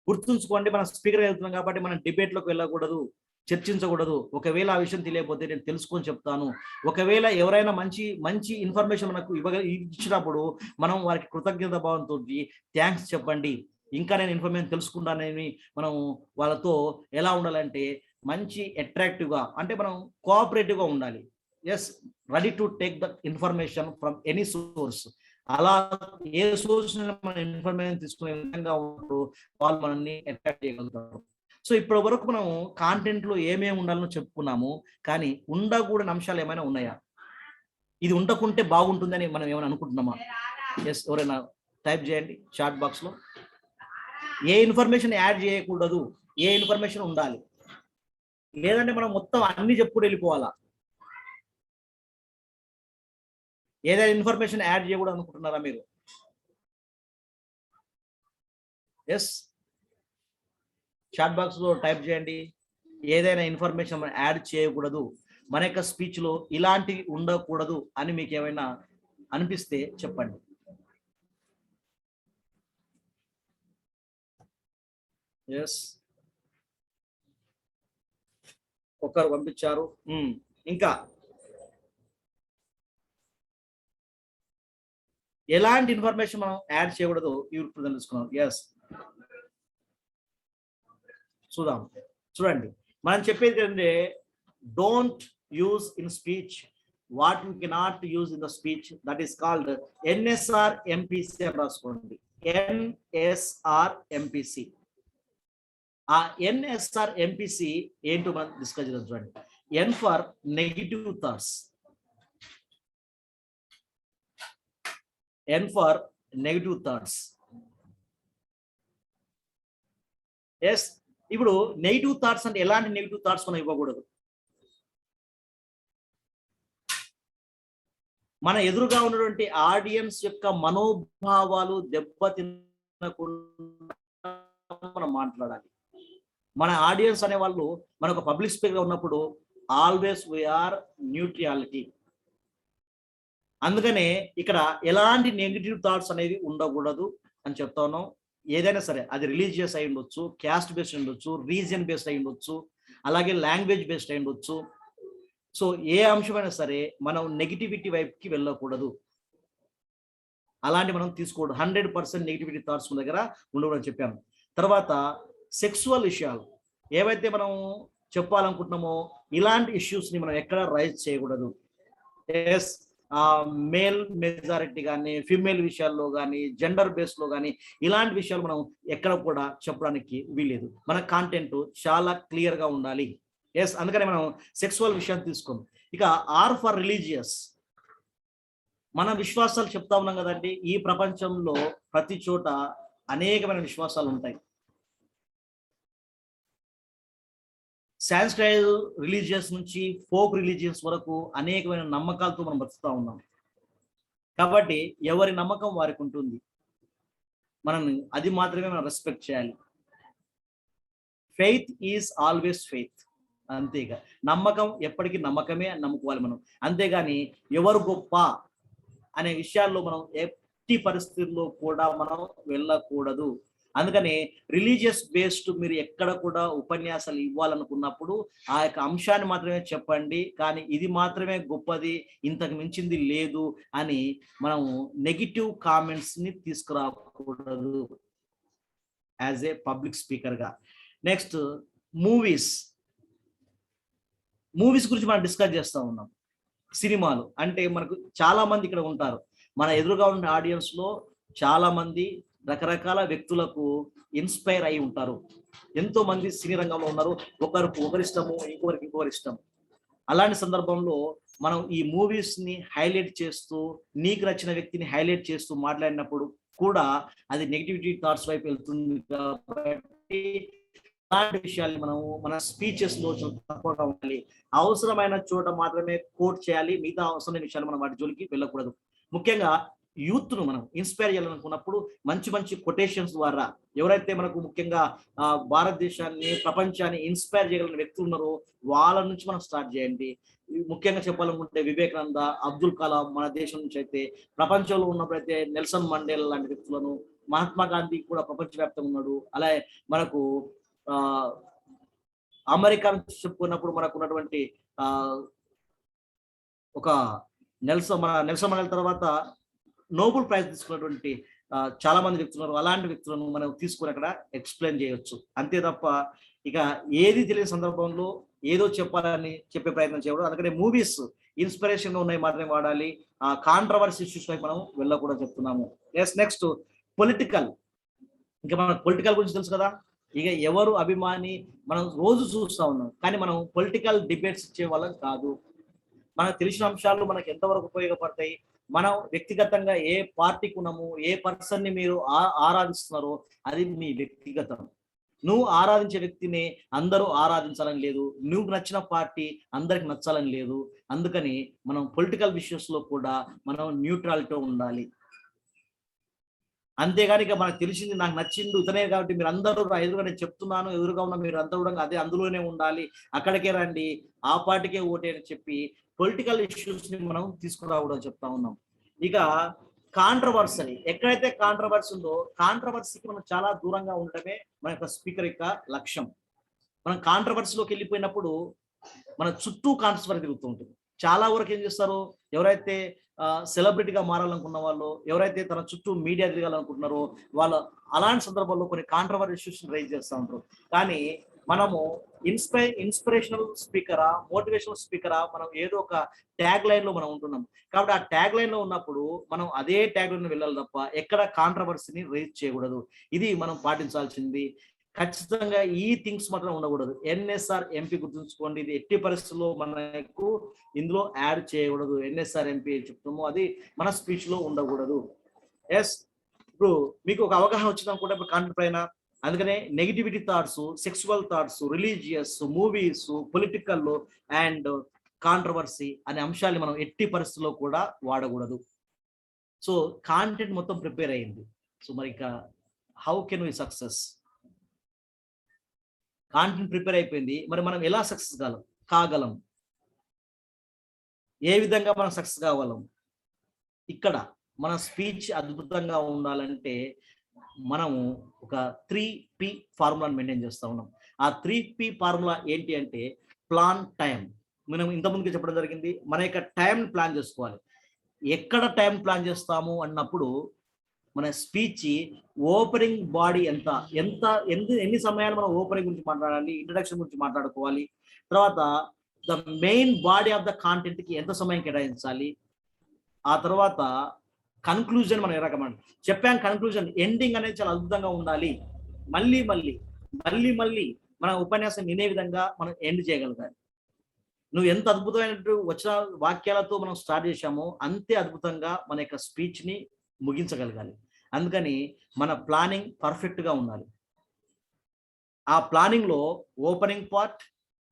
గుర్తుంచుకోండి, మనం స్పీకర్ వెళ్తున్నాం కాబట్టి మనం డిబేట్ లోకి వెళ్ళకూడదు, చర్చించకూడదు. ఒకవేళ ఆ విషయం తెలియకపోతే నేను తెలుసుకొని చెప్తాను. ఒకవేళ ఎవరైనా మంచి ఇన్ఫర్మేషన్ మనకు ఇచ్చినప్పుడు మనం వారికి కృతజ్ఞత భావంతో థ్యాంక్స్ చెప్పండి, ఇంకా నేను ఇన్ఫర్మేషన్ తెలుసుకుంటానని మనం వాళ్ళతో ఎలా ఉండాలంటే మంచి అట్రాక్టివ్ గా, అంటే మనం కోఆపరేటివ్ గా ఉండాలి. Yes, ready to take the information from any source. అలా ఏ సోర్స్ మనం ఇన్ఫర్మేషన్ తీసుకునే విధంగా ఉంటూ వాళ్ళు మనల్ని అట్రాక్ట్ చేయగలుగుతారు. సో ఇప్పటి వరకు మనం కాంటెంట్ లో ఏమేమి ఉండాలని చెప్పుకున్నాము, కానీ ఉండకూడని అంశాలు ఏమైనా ఉన్నాయా? ఇది ఉండకుంటే బాగుంటుందని మనం ఏమైనా అనుకుంటున్నామా? ఎస్, ఎవరైనా టైప్ చేయండి చాట్ బాక్స్ లో. ఏ ఇన్ఫర్మేషన్ యాడ్ చేయకూడదు, ఏ ఇన్ఫర్మేషన్ ఉండాలి, లేదంటే మనం మొత్తం అన్ని చెప్పుకుంటూ వెళ్ళిపోవాలా? ఏదైనా ఇన్ఫర్మేషన్ యాడ్ చేయకూడదు అనుకుంటున్నారా మీరు? ఎస్, చాట్ బాక్స్ లో టైప్ చేయండి. ఏదైనా ఇన్ఫర్మేషన్ మనం యాడ్ చేయకూడదు, మన యొక్క స్పీచ్ లో ఇలాంటివి ఉండకూడదు అని మీకు ఏమైనా అనిపిస్తే చెప్పండి. ఎస్, ఒకరు పంపించారు. ఇంకా ఎలాంటి ఇన్ఫర్మేషన్ మనం యాడ్ చేయకూడదు ఇప్పుడు తెలుసుకున్నాం. ఎస్, చూడండి మనం చెప్పేది ఏంటంటే don't use in speech what you cannot use in the speech, that is called NSR MPC అని రాసుకోండి. NSR MPC. ఆ ఎన్ఎస్ఆర్ ఎంపీసీ ఏంటో మనం డిస్కస్ చేద్దాం. చూడండి, N for negative thoughts, N for negative thoughts. Yes, ఇప్పుడు నెగిటివ్ థాట్స్ అంటే ఎలాంటి నెగిటివ్ థాట్స్ మనం ఇవ్వకూడదు? మన ఎదురుగా ఉన్నటువంటి ఆడియన్స్ యొక్క మనోభావాలు దెబ్బతినకుండా మనం మాట్లాడాలి. మన ఆడియన్స్ అనే వాళ్ళు మనకు పబ్లిక్ స్పీకర్ ఉన్నప్పుడు ఆల్వేస్ వీఆర్ న్యూట్రాలిటీ. అందుకనే ఇక్కడ ఎలాంటి నెగిటివ్ థాట్స్ అనేవి ఉండకూడదు అని చెప్తా ఉన్నాం. ఏదైనా సరే అది రిలీజియస్ అయి ఉండొచ్చు, క్యాస్ట్ బేస్డ్ అయి ఉండొచ్చు, రీజియన్ బేస్డ్ అయి ఉండొచ్చు, అలాగే లాంగ్వేజ్ బేస్డ్ అయి ఉండొచ్చు. సో ఏ అంశమైనా సరే మనం నెగిటివిటీ వైపుకి వెళ్ళకూడదు, అలాంటి మనం తీసుకోకూడదు. 100% నెగిటివిటీ థాట్స్ మన దగ్గర ఉండకూడదని చెప్పాము. తర్వాత సెక్సువల్ విషయాలు ఏవైతే మనం చెప్పాలనుకుంటున్నామో ఇలాంటి ఇష్యూస్ ని మనం ఎక్కడ రైజ్ చేయకూడదు. ఎస్, మేల్ మెజారిటీ కానీ, ఫిమేల్ విషయాల్లో కానీ, జెండర్ బేస్ లో కానీ ఇలాంటి విషయాలు మనం ఎక్కడ కూడా చెప్పడానికి వీలేదు. మన కాంటెంట్ చాలా క్లియర్ గా ఉండాలి. ఎస్, అందుకని మనం సెక్సువల్ విషయాన్ని తీసుకుందాం. ఇక ఆర్ ఫర్ రిలీజియస్, మన విశ్వాసాలు చెప్తా ఉన్నాం కదండి. ఈ ప్రపంచంలో ప్రతి చోట అనేకమైన విశ్వాసాలు ఉంటాయి. సాంస్క్రైజ్ రిలీజియస్ నుంచి ఫోక్ రిలీజియన్స్ వరకు అనేకమైన నమ్మకాలతో మనం బతుకుతా ఉన్నాం. కాబట్టి ఎవరి నమ్మకం వారికి ఉంటుంది. మనం అది మాత్రమే మనం రెస్పెక్ట్ చేయాలి. Faith is always faith. అంతేగా, నమ్మకం ఎప్పటికీ నమ్మకమే అని నమ్ముకోవాలి మనం. అంతేగాని ఎవరు గొప్ప అనే విషయాల్లో మనం ఎట్టి పరిస్థితుల్లో కూడా మనం వెళ్ళకూడదు. అందుకని రిలీజియస్ బేస్డ్ మీరు ఎక్కడ కూడా ఉపన్యాసాలు ఇవ్వాలనుకున్నప్పుడు ఆ యొక్క అంశాన్ని మాత్రమే చెప్పండి. కానీ ఇది మాత్రమే గొప్పది, ఇంతకు మించింది లేదు అని మనం నెగిటివ్ కామెంట్స్ ని తీసుకురాకూడదు యాజ్ ఏ పబ్లిక్ స్పీకర్ గా. నెక్స్ట్, మూవీస్ గురించి మనం డిస్కస్ చేస్తూ ఉన్నాం. సినిమాలు అంటే మనకు చాలా మంది ఇక్కడ ఉంటారు. మన ఎదురుగా ఉన్న ఆడియన్స్ లో చాలా మంది రకరకాల వ్యక్తులకు ఇన్స్పైర్ అయి ఉంటారు. ఎంతో మంది సినీ రంగంలో ఉన్నారు. ఒకరి ఇష్టము, ఇంకొకరి ఇష్టం. అలాంటి సందర్భంలో మనం ఈ మూవీస్ ని హైలైట్ చేస్తూ, నీకు నచ్చిన వ్యక్తిని హైలైట్ చేస్తూ మాట్లాడినప్పుడు కూడా అది నెగిటివిటీ థాట్స్ వైపు వెళ్తుంది. కాబట్టి అలాంటి విషయాల్ని మనం మన స్పీచెస్ లో తక్కువగా ఉండాలి. అవసరమైన చోట మాత్రమే కోట్ చేయాలి. మిగతా అవసరమైన విషయాలు మనం వాటి జోలికి వెళ్ళకూడదు. ముఖ్యంగా యూత్ ను మనం ఇన్స్పైర్ చేయాలనుకున్నప్పుడు మంచి కొటేషన్స్ ద్వారా ఎవరైతే మనకు ముఖ్యంగా భారతదేశాన్ని, ప్రపంచాన్ని ఇన్స్పైర్ చేయగలిగిన వ్యక్తులు ఉన్నారో వాళ్ళ నుంచి మనం స్టార్ట్ చేయండి. ముఖ్యంగా చెప్పాలనుకుంటే వివేకానంద, అబ్దుల్ కలాం మన దేశం నుంచి అయితే, ప్రపంచంలో ఉన్నప్పుడైతే నెల్సన్ మండేలా లాంటి వ్యక్తులను, మహాత్మా గాంధీ కూడా ప్రపంచవ్యాప్తంగా ఉన్నాడు. అలాగే మనకు అమెరికా నుంచి చెప్పుకున్నప్పుడు మనకు ఉన్నటువంటి ఒక నెల్సన్ మండేలా తర్వాత నోబెల్ ప్రైజ్ తీసుకున్నటువంటి చాలా మంది వ్యక్తులు ఉన్నారు. అలాంటి వ్యక్తులను మనం తీసుకుని అక్కడ ఎక్స్ప్లెయిన్ చేయొచ్చు. అంతే తప్ప ఇక ఏది తెలియని సందర్భంలో ఏదో చెప్పాలని చెప్పే ప్రయత్నం చేయకూడదు. అందుకనే మూవీస్ ఇన్స్పిరేషన్ గా ఉన్నాయి మాత్రమే వాడాలి. కాంట్రవర్సీ ఇష్యూస్ వైపు మనం వెళ్ళకూడదు చెప్తున్నాము. Next, political. ఇంకా మన పొలిటికల్ గురించి తెలుసు కదా. ఇక ఎవరు అభిమాని మనం రోజు చూస్తా ఉన్నాం. కానీ మనం పొలిటికల్ డిబేట్స్ ఇచ్చే వాళ్ళం కాదు. మనకు తెలిసిన అంశాలు మనకు ఎంతవరకు ఉపయోగపడతాయి, మనం వ్యక్తిగతంగా ఏ పార్టీకి ఉన్నాము, ఏ పర్సన్ ని మీరు ఆరాధిస్తున్నారో అది మీ వ్యక్తిగతం. నువ్వు ఆరాధించే వ్యక్తిని అందరూ ఆరాధించాలని లేదు, నువ్వు నచ్చిన పార్టీ అందరికి నచ్చాలని లేదు. అందుకని మనం పొలిటికల్ ఇష్యూస్ లో కూడా మనం న్యూట్రాలిటీ ఉండాలి. అంతేగాని ఇక మనకు తెలిసింది, నాకు నచ్చింది ఇతనే కాబట్టి మీరు అందరూ ఎదురుగా నేను చెప్తున్నాను, ఎదురుగా ఉన్న మీరు అందరూ కూడా అదే అందులోనే ఉండాలి, అక్కడికే రండి, ఆ పార్టీకే ఓటే అని చెప్పి పొలిటికల్ ఇష్యూస్ ని మనం తీసుకురావడం చెప్తా ఉన్నాం. ఇక కాంట్రవర్సీ, ఎక్కడైతే కాంట్రవర్సీ ఉందో కాంట్రవర్సీకి మనం చాలా దూరంగా ఉండటమే మన యొక్క స్పీకర్ యొక్క లక్ష్యం. మనం కాంట్రవర్సీలోకి వెళ్ళిపోయినప్పుడు మన చుట్టూ కాంట్రవర్సీ తిరుగుతూ ఉంటుంది. చాలా వరకు ఏం చేస్తారు, ఎవరైతే సెలబ్రిటీగా మారాలనుకున్న వాళ్ళు, ఎవరైతే తన చుట్టూ మీడియా తిరగాలనుకుంటున్నారో వాళ్ళు అలాంటి సందర్భాల్లో కొన్ని కాంట్రవర్సీ ఇష్యూస్ రైజ్ చేస్తూ ఉంటారు. కానీ మనము ఇన్స్పిరేషనల్ స్పీకరా, మోటివేషనల్ స్పీకరా, మనం ఏదో ఒక ట్యాగ్ లైన్ లో మనం ఉంటున్నాం. కాబట్టి ఆ ట్యాగ్ లైన్ లో ఉన్నప్పుడు మనం అదే ట్యాగ్ లైన్ వెళ్ళాలి తప్ప ఎక్కడ కాంట్రవర్సీని రైజ్ చేయకూడదు. ఇది మనం పాటించాల్సింది. ఖచ్చితంగా ఈ థింగ్స్ మాత్రం ఉండకూడదు. ఎన్ఎస్ఆర్ ఎంపీ గుర్తుంచుకోండి, ఇది ఎట్టి పరిస్థితుల్లో మనకు ఇందులో యాడ్ చేయకూడదు. ఎన్ఎస్ఆర్ ఎంపీ చెప్తాము, అది మన స్పీచ్ లో ఉండకూడదు. ఎస్, ఇప్పుడు మీకు ఒక అవగాహన వచ్చింది అనుకుంటే ఇప్పుడు కాంటెంట్ పైన. అందుకనే negativity thoughts, sexual thoughts, religious, movies, political and controversy అనే అంశాన్ని మనం ఎట్టి పరిస్థితుల్లో కూడా వాడకూడదు. సో కాంటెంట్ మొత్తం ప్రిపేర్ అయింది. సో మరి ఇక how can we success? Content prepare అయిపోయింది, మరి మనం ఎలా సక్సెస్ కాగలం? ఏ విధంగా మనం సక్సెస్ కాగలం? ఇక్కడ మన స్పీచ్ అద్భుతంగా ఉండాలంటే మనము ఒక 3P ఫార్ములాని మెయింటైన్ చేస్తూ ఉన్నాం. ఆ 3P ఫార్ములా ఏంటి అంటే ప్లాన్, టైం. మనం ఇంతకుముందుగా చెప్పడం జరిగింది, మన యొక్క టైం ప్లాన్ చేసుకోవాలి. ఎక్కడ టైం ప్లాన్ చేస్తాము అన్నప్పుడు మన స్పీచ్ ఓపెనింగ్ బాడీ ఎన్ని సమయాలు మనం ఓపెనింగ్ గురించి మాట్లాడాలి, ఇంట్రడక్షన్ గురించి మాట్లాడుకోవాలి, తర్వాత the main body of the content కి ఎంత సమయం కేటాయించాలి, ఆ తర్వాత కన్క్లూజన్ మనం ఏ రకమైన చెప్పాను. కన్క్లూజన్ ఎండింగ్ అనేది చాలా అద్భుతంగా ఉండాలి. మళ్ళీ మళ్ళీ మళ్ళీ మళ్ళీ మన ఉపన్యాసం వినే విధంగా మనం ఎండ్ చేయగలగాలి. నువ్వు ఎంత అద్భుతమైన వచ్చిన వాక్యాలతో మనం స్టార్ట్ చేశామో అంతే అద్భుతంగా మన యొక్క స్పీచ్ ని ముగించగలగాలి. అందుకని మన ప్లానింగ్ పర్ఫెక్ట్ గా ఉండాలి. ఆ ప్లానింగ్ లో opening part,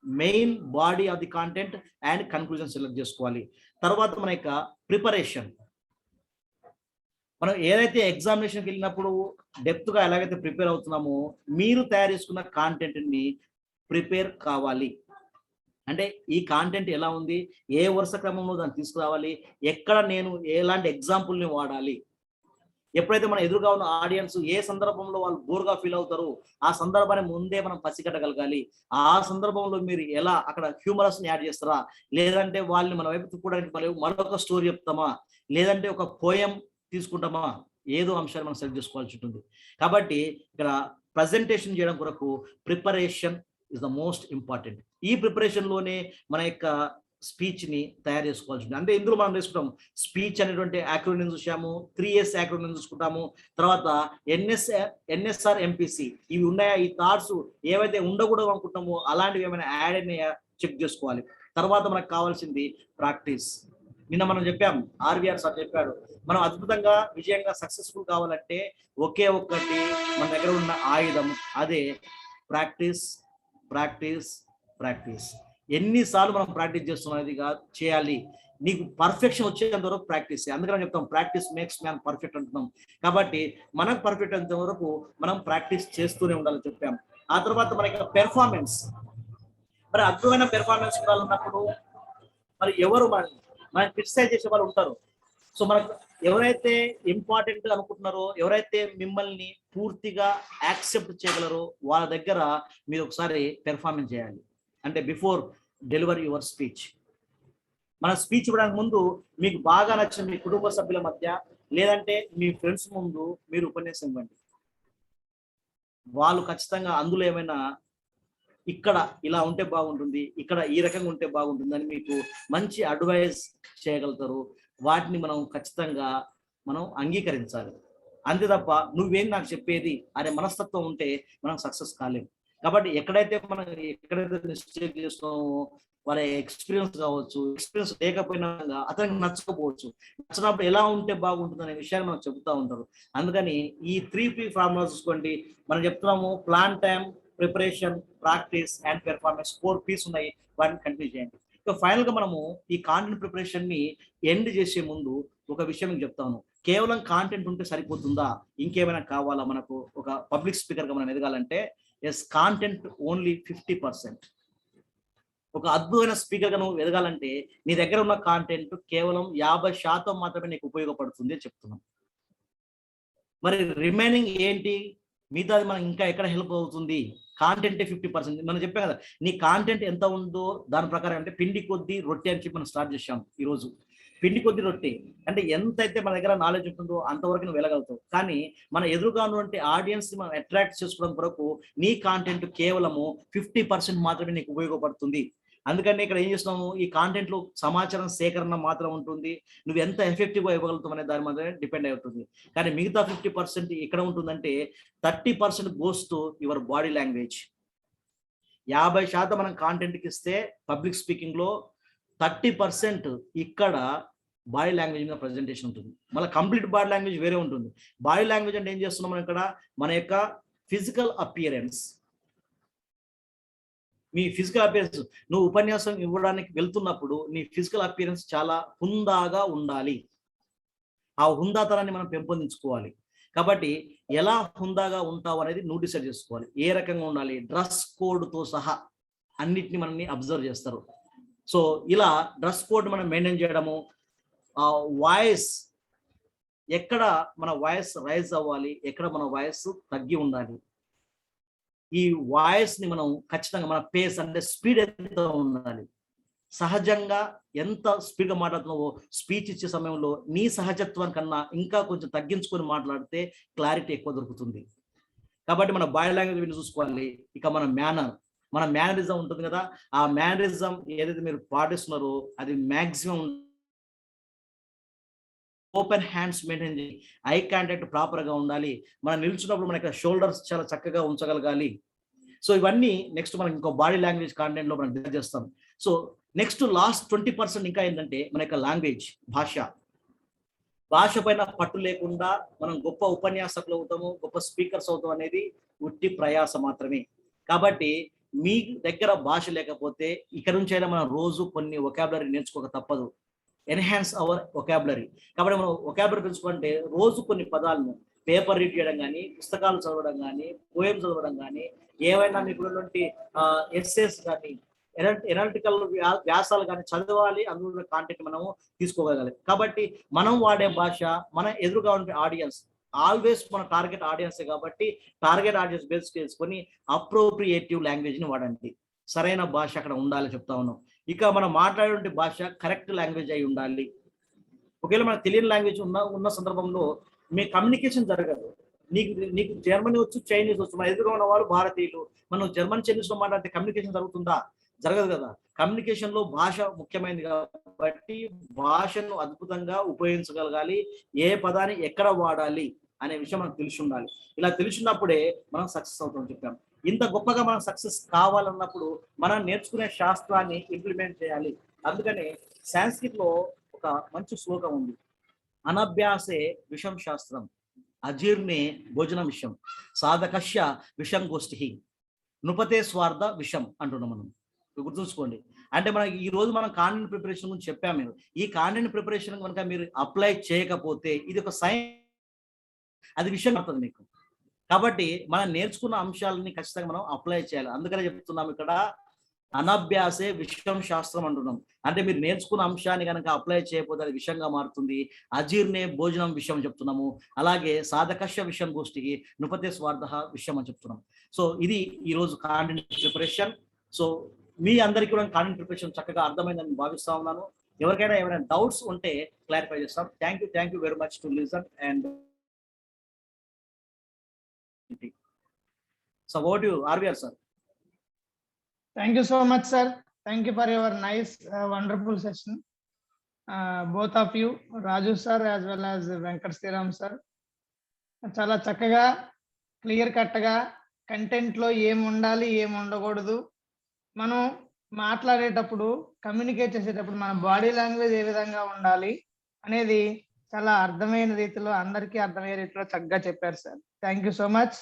main body of the content and conclusion select చేసుకోవాలి. తర్వాత మన యొక్క ప్రిపరేషన్, మనం ఏదైతే ఎగ్జామినేషన్కి వెళ్ళినప్పుడు డెప్త్ గా ఎలాగైతే ప్రిపేర్ అవుతున్నామో మీరు తయారు చేసుకున్న కాంటెంట్ ని ప్రిపేర్ కావాలి. అంటే ఈ కాంటెంట్ ఎలా ఉంది, ఏ వరుస క్రమంలో దాన్ని తీసుకురావాలి, ఎక్కడ నేను ఎలాంటి ఎగ్జాంపుల్ని వాడాలి. ఎప్పుడైతే మన ఎదురుగా ఉన్న ఆడియన్స్ ఏ సందర్భంలో వాళ్ళు బోర్గా ఫీల్ అవుతారు ఆ సందర్భాన్ని ముందే మనం పసిగట్టగలగాలి. ఆ సందర్భంలో మీరు ఎలా అక్కడ హ్యూమరస్ ని యాడ్ చేస్తారా, లేదంటే వాళ్ళని మన వైపు తిప్పుకోవడానికి మరొక స్టోరీ చెప్తామా, లేదంటే ఒక పోయం తీసుకుంటామా, ఏదో అంశాన్ని మనం సెలెక్ట్ చేసుకోవాల్సి ఉంటుంది. కాబట్టి ఇక్కడ ప్రజెంటేషన్ చేయడం కొరకు preparation is the most important. ఈ ప్రిపరేషన్ లోనే మన యొక్క స్పీచ్ ని తయారు చేసుకోవాల్సి ఉంటుంది. అంటే ఇందులో మనం తీసుకుంటాం స్పీచ్ అనేటువంటి యాక్రోనిమ్ చూసాము, 3S యాక్రోనిమ్ చూసుకుంటాము, తర్వాత ఎన్ఎస్ఆర్ ఎంపీసీ ఇవి ఉన్నాయా, ఈ థాట్స్ ఏవైతే ఉండకూడదు అనుకుంటామో అలాంటివి ఏమైనా యాడ్ అయినాయా చెక్ చేసుకోవాలి. తర్వాత మనకు కావాల్సింది ప్రాక్టీస్. నిన్న మనం చెప్పాం, ఆర్వీఆర్ సార్ చెప్పాడు, మనం అద్భుతంగా విజయంగా సక్సెస్ఫుల్ కావాలంటే ఒకే ఒక్కటి మన దగ్గర ఉన్న ఆయుధం, అదే ప్రాక్టీస్ ప్రాక్టీస్ ప్రాక్టీస్. ఎన్నిసార్లు మనం ప్రాక్టీస్ చేస్తున్నది చేయాలి, నీకు పర్ఫెక్షన్ వచ్చేంత వరకు ప్రాక్టీస్. అందుకని చెప్తాం ప్రాక్టీస్ మేక్స్ మ్యాన్ పర్ఫెక్ట్ అంటున్నాం. కాబట్టి మనకు పర్ఫెక్ట్ అంత వరకు మనం ప్రాక్టీస్ చేస్తూనే ఉండాలని చెప్పాం. ఆ తర్వాత మనకి పెర్ఫార్మెన్స్, మరి అద్భుతమైన పెర్ఫార్మెన్స్ ఉండాలన్నప్పుడు మరి ఎవరు మనం క్రిటిసైజ్ చేసే వాళ్ళు ఉంటారు. సో మనకు ఎవరైతే ఇంపార్టెంట్ అనుకుంటున్నారో, ఎవరైతే మిమ్మల్ని పూర్తిగా యాక్సెప్ట్ చేయగలరో వాళ్ళ దగ్గర మీరు ఒకసారి పెర్ఫార్మెన్స్ చేయాలి. అంటే బిఫోర్ డెలివరీ యువర్ స్పీచ్. మన స్పీచ్ ఇవ్వడానికి ముందు మీకు బాగా నచ్చిన మీ కుటుంబ సభ్యుల మధ్య లేదంటే మీ ఫ్రెండ్స్ ముందు మీరు ఉపన్యాసం ఇవ్వండి. వాళ్ళు ఖచ్చితంగా అందులో ఏమైనా ఇక్కడ ఇలా ఉంటే బాగుంటుంది, ఇక్కడ ఈ రకంగా ఉంటే బాగుంటుంది అని మీకు మంచి అడ్వైస్ చేయగలుగుతారు. వాటిని మనం ఖచ్చితంగా మనం అంగీకరించాలి. అంతే తప్ప నువ్వేం నాకు చెప్పేది అనే మనస్తత్వం ఉంటే మనం సక్సెస్ కాలేము. కాబట్టి ఎక్కడైతే మిస్టేక్ చేస్తున్నామో వాళ్ళ ఎక్స్పీరియన్స్ కావచ్చు, ఎక్స్పీరియన్స్ లేకపోయినా అతనికి నచ్చకపోవచ్చు, నచ్చినప్పుడు ఎలా ఉంటే బాగుంటుంది అనే విషయాన్ని మనం చెబుతూ ఉంటారు. అందుకని ఈ 3P ఫార్ములా చూసుకోండి. మనం చెప్తున్నాము plan, time, preparation, practice and performance. 4 P's ఉన్నాయి, వాటిని కంటిన్యూ చేయండి. సో ఫైనల్ గా మనము ఈ కాంటెంట్ ప్రిపరేషన్ ని ఎండ్ చేసే ముందు ఒక విషయం మీకు చెప్తాను. కేవలం కాంటెంట్ ఉంటే సరిపోతుందా, ఇంకేమైనా కావాలా? మనకు ఒక పబ్లిక్ స్పీకర్ గా మనం ఎదగాలంటే ఎస్, కాంటెంట్ ఓన్లీ 50%. ఒక అద్భుతమైన స్పీకర్ గా నువ్వు ఎదగాలంటే నీ దగ్గర ఉన్న కాంటెంట్ కేవలం 50% మాత్రమే నీకు ఉపయోగపడుతుంది అని చెప్తున్నాం. మరి రిమైనింగ్ ఏంటి, మిగతాది మనకి ఇంకా ఎక్కడ హెల్ప్ అవుతుంది? కాంటెంట్ 50%. మనం చెప్పాం కదా, నీ కాంటెంట్ ఎంత ఉందో దాని ప్రకారం, అంటే పిండి కొద్ది రొట్టె అని చెప్పి మనం స్టార్ట్ చేసాం ఈరోజు. పిండి కొద్ది రొట్టె అంటే ఎంతైతే మన దగ్గర నాలెడ్జ్ ఉంటుందో అంతవరకు నువ్వు వెళ్ళగలుగుతావు. కానీ మన ఎదురుగా ఉన్నటువంటి ఆడియన్స్ మనం అట్రాక్ట్ చేసుకోవడం కొరకు నీ కాంటెంట్ కేవలము 50% మాత్రమే నీకు ఉపయోగపడుతుంది. అందుకని ఇక్కడ ఏం చేస్తున్నాము, ఈ కాంటెంట్ లో సమాచారం సేకరణ మాత్రం ఉంటుంది, నువ్వు ఎంత ఎఫెక్టివ్ గా ఇవ్వగలుగుతావు అనే దాని మాత్రమే డిపెండ్ అయి ఉంటుంది. కానీ మిగతా 50% ఎక్కడ ఉంటుందంటే 30% goes to your body language. 50% మనం కాంటెంట్కి ఇస్తే పబ్లిక్ స్పీకింగ్ లో 30% ఇక్కడ బాడీ లాంగ్వేజ్ మీద ప్రజెంటేషన్ ఉంటుంది. మళ్ళీ కంప్లీట్ బాడీ లాంగ్వేజ్ వేరే ఉంటుంది. బాడీ లాంగ్వేజ్ అంటే ఏం చేస్తున్నాం మనం ఇక్కడ, మన యొక్క ఫిజికల్ అపియరెన్స్. మీ ఫిజికల్ అపియరెన్స్, నువ్వు ఉపన్యాసం ఇవ్వడానికి వెళ్తున్నప్పుడు నీ ఫిజికల్ అపియరెన్స్ చాలా హుందాగా ఉండాలి. ఆ హుందాతనాన్ని మనం పెంపొందించుకోవాలి. కాబట్టి ఎలా హుందాగా ఉంటావు అనేది నువ్వు డిసైడ్ చేసుకోవాలి. ఏ రకంగా ఉండాలి, డ్రెస్ కోడ్తో సహా అన్నిటిని మనల్ని అబ్జర్వ్ చేస్తారు. సో ఇలా డ్రెస్ కోడ్ మనం మెయింటైన్ చేయడము, వాయిస్ ఎక్కడ మన వాయిస్ రైజ్ అవ్వాలి, ఎక్కడ మన వాయిస్ తగ్గి ఉండాలి, ఈ వాయిస్ ని మనం ఖచ్చితంగా మన పేస్ అంటే స్పీడ్ ఎంత ఉండాలి. సహజంగా ఎంత స్పీడ్ గా మాట్లాడుతున్నావో స్పీచ్ ఇచ్చే సమయంలో నీ సహజత్వం కన్నా ఇంకా కొంచెం తగ్గించుకొని మాట్లాడితే క్లారిటీ ఎక్కువ దొరుకుతుంది. కాబట్టి మన బాడీ లాంగ్వేజ్ చూసుకోవాలి. ఇక మన మేనర్, మన మేనరిజం ఉంటుంది కదా, ఆ మేనరిజం ఏదైతే మీరు పాటిస్తున్నారో అది మాక్సిమం ఓపెన్ హ్యాండ్స్ మెయింటైన్ చేయాలి, ఐ కాంటాక్ట్ ప్రాపర్గా ఉండాలి, మనం నిల్చున్నప్పుడు మన షోల్డర్స్ చాలా చక్కగా ఉంచగలగాలి. సో ఇవన్నీ నెక్స్ట్ మనం ఇంకో బాడీ లాంగ్వేజ్ కాంటెంట్ లో మనం డిస్కస్ చేస్తాం. సో నెక్స్ట్ లాస్ట్ 20% ఇంకా ఏంటంటే మన యొక్క లాంగ్వేజ్, భాష పైన పట్టు లేకుండా మనం గొప్ప ఉపన్యాసకులు అవుతాము, గొప్ప స్పీకర్స్ అవుతాం అనేది ఉట్టి ప్రయాస మాత్రమే. కాబట్టి మీ దగ్గర భాష లేకపోతే ఇక్కడ నుంచైనా మనం రోజు కొన్ని వొకాబులరీ నేర్చుకోక తప్పదు. Enhance hour vocabulary. కాబట్టి మనం వొకాబులరీ పెంచుకుంటే రోజు కొన్ని పదాలను పేపర్ రీడ్ చేయడం కానీ, పుస్తకాలు చదవడం కానీ, పోయం చదవడం కానీ, ఏవైనా మీకు ఎస్సేస్ కానీ, ఎనాలిటికల్ వ్యాసాలు కానీ చదవాలి. అందులో కాంటెంట్ మనము తీసుకోగలగాలి. కాబట్టి మనం వాడే భాష మన ఎదురుగా ఉండే ఆడియన్స్ ఆల్వేస్ మన టార్గెట్ ఆడియన్స్ కాబట్టి టార్గెట్ ఆడియన్స్ బేస్ చేసుకొని అప్రోప్రియేటివ్ లాంగ్వేజ్ ని వాడండి. సరైన భాష అక్కడ ఉండాలి చెప్తా ఉన్నాం. ఇక మనం మాట్లాడే భాష కరెక్ట్ లాంగ్వేజ్ అయి ఉండాలి. ఒకవేళ మనకు తెలియని లాంగ్వేజ్ ఉన్న సందర్భంలో మీ కమ్యూనికేషన్ జరగదు. నీకు జర్మనీ వచ్చు, చైనీస్ వచ్చు, మన ఎదురుగా ఉన్న వాళ్ళు భారతీయులు, మనం జర్మన్ చైనీస్ లో మాట్లాడితే కమ్యూనికేషన్ జరుగుతుందా? జరగదు కదా. కమ్యూనికేషన్ లో భాష ముఖ్యమైనది కాబట్టి భాషను అద్భుతంగా ఉపయోగించగలగాలి. ఏ పదాన్ని ఎక్కడ వాడాలి అనే విషయం మనకు తెలిసి ఉండాలి. ఇలా తెలిసినప్పుడే మనం సక్సెస్ అవుతామని చెప్పాం. ఇంత గొప్పగా మనం సక్సెస్ కావాలన్నప్పుడు మనం నేర్చుకునే శాస్త్రాన్ని ఇంప్లిమెంట్ చేయాలి. అందుకనే సాంస్క్రిట్ లో ఒక మంచి శ్లోకం ఉంది, అనభ్యాసే విషం శాస్త్రం, అజీర్ణే భోజనం విషం, సాధకస్య విషం గోష్ఠి, నృపతే స్వార్థ విషం అంటున్నాం మనం. గుర్తుంచుకోండి. అంటే మనకి ఈ రోజు మనం కాంటెంట్ ప్రిపరేషన్ గురించి చెప్పాము. మీరు ఈ కాంటెంట్ ప్రిపరేషన్ కనుక మీరు అప్లై చేయకపోతే ఇది ఒక సైన్స్, అది విషయం పడుతుంది మీకు. కాబట్టి మనం నేర్చుకున్న అంశాలని ఖచ్చితంగా మనం అప్లై చేయాలి. అందుకనే చెప్తున్నాం ఇక్కడ అనభ్యాసే విషం శాస్త్రం అంటున్నాం. అంటే మీరు నేర్చుకున్న అంశాన్ని కనుక అప్లై చేయకపోతే అది విషంగా మారుతుంది. అజీర్ణే భోజనం విషయం చెప్తున్నాము. అలాగే సాధకస్య విషయం గోష్ఠికి, నృపతే స్వార్థ విషయం అని చెప్తున్నాం. సో ఇది ఈరోజు కాంటెంట్ ప్రిపరేషన్. సో మీ అందరికీ కూడా కాంటెంట్ ప్రిపరేషన్ చక్కగా అర్థమైందని భావిస్తా ఉన్నాను. ఎవరికైనా ఏమైనా డౌట్స్ ఉంటే క్లారిఫై చేస్తాం. Thank you very much to listen and so what do you RVR sir? Thank you so much, sir. Thank you for your nice, wonderful session. Both of you, Raju sir as well as Venkat Sriram sir. చాలా చక్కగా clear కట్గా కంటెంట్లో ఏం ఉండాలి, ఏం ఉండకూడదు, మనం మాట్లాడేటప్పుడు communicate చేసేటప్పుడు మన బాడీ లాంగ్వేజ్ ఏ విధంగా ఉండాలి అనేది చాలా అర్థమైన రీతిలో, అందరికీ అర్థమయ్యే రీతిలో చక్కగా చెప్పారు sir. Thank you so much.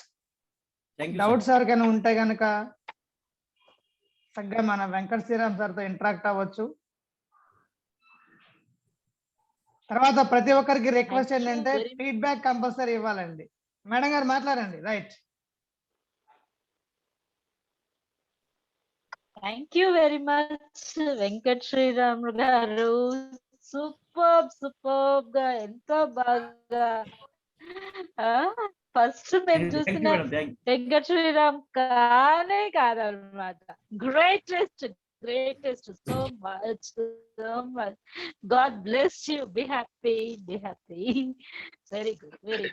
Doubts ఎవరికైనా ఉంటే కనుక చక్కగా మన వెంకట శ్రీరామ్ సార్తో ఇంటరాక్ట్ అవ్వచ్చు. తర్వాత ప్రతి ఒక్కరికి రిక్వెస్ట్ ఏంటంటే ఫీడ్బ్యాక్ కంపల్సరీ ఇవ్వాలండి. మేడం గారు మాట్లాడండి. Right. Thank you very much Venkat Sriram గారు. సూపర్ గా ఎంతో బాగా ఫస్ట్ మేము చూసిన వెంకట్ శ్రీరామ్ కాదనమాట. Greatest so much. God bless you. Be happy. Very good.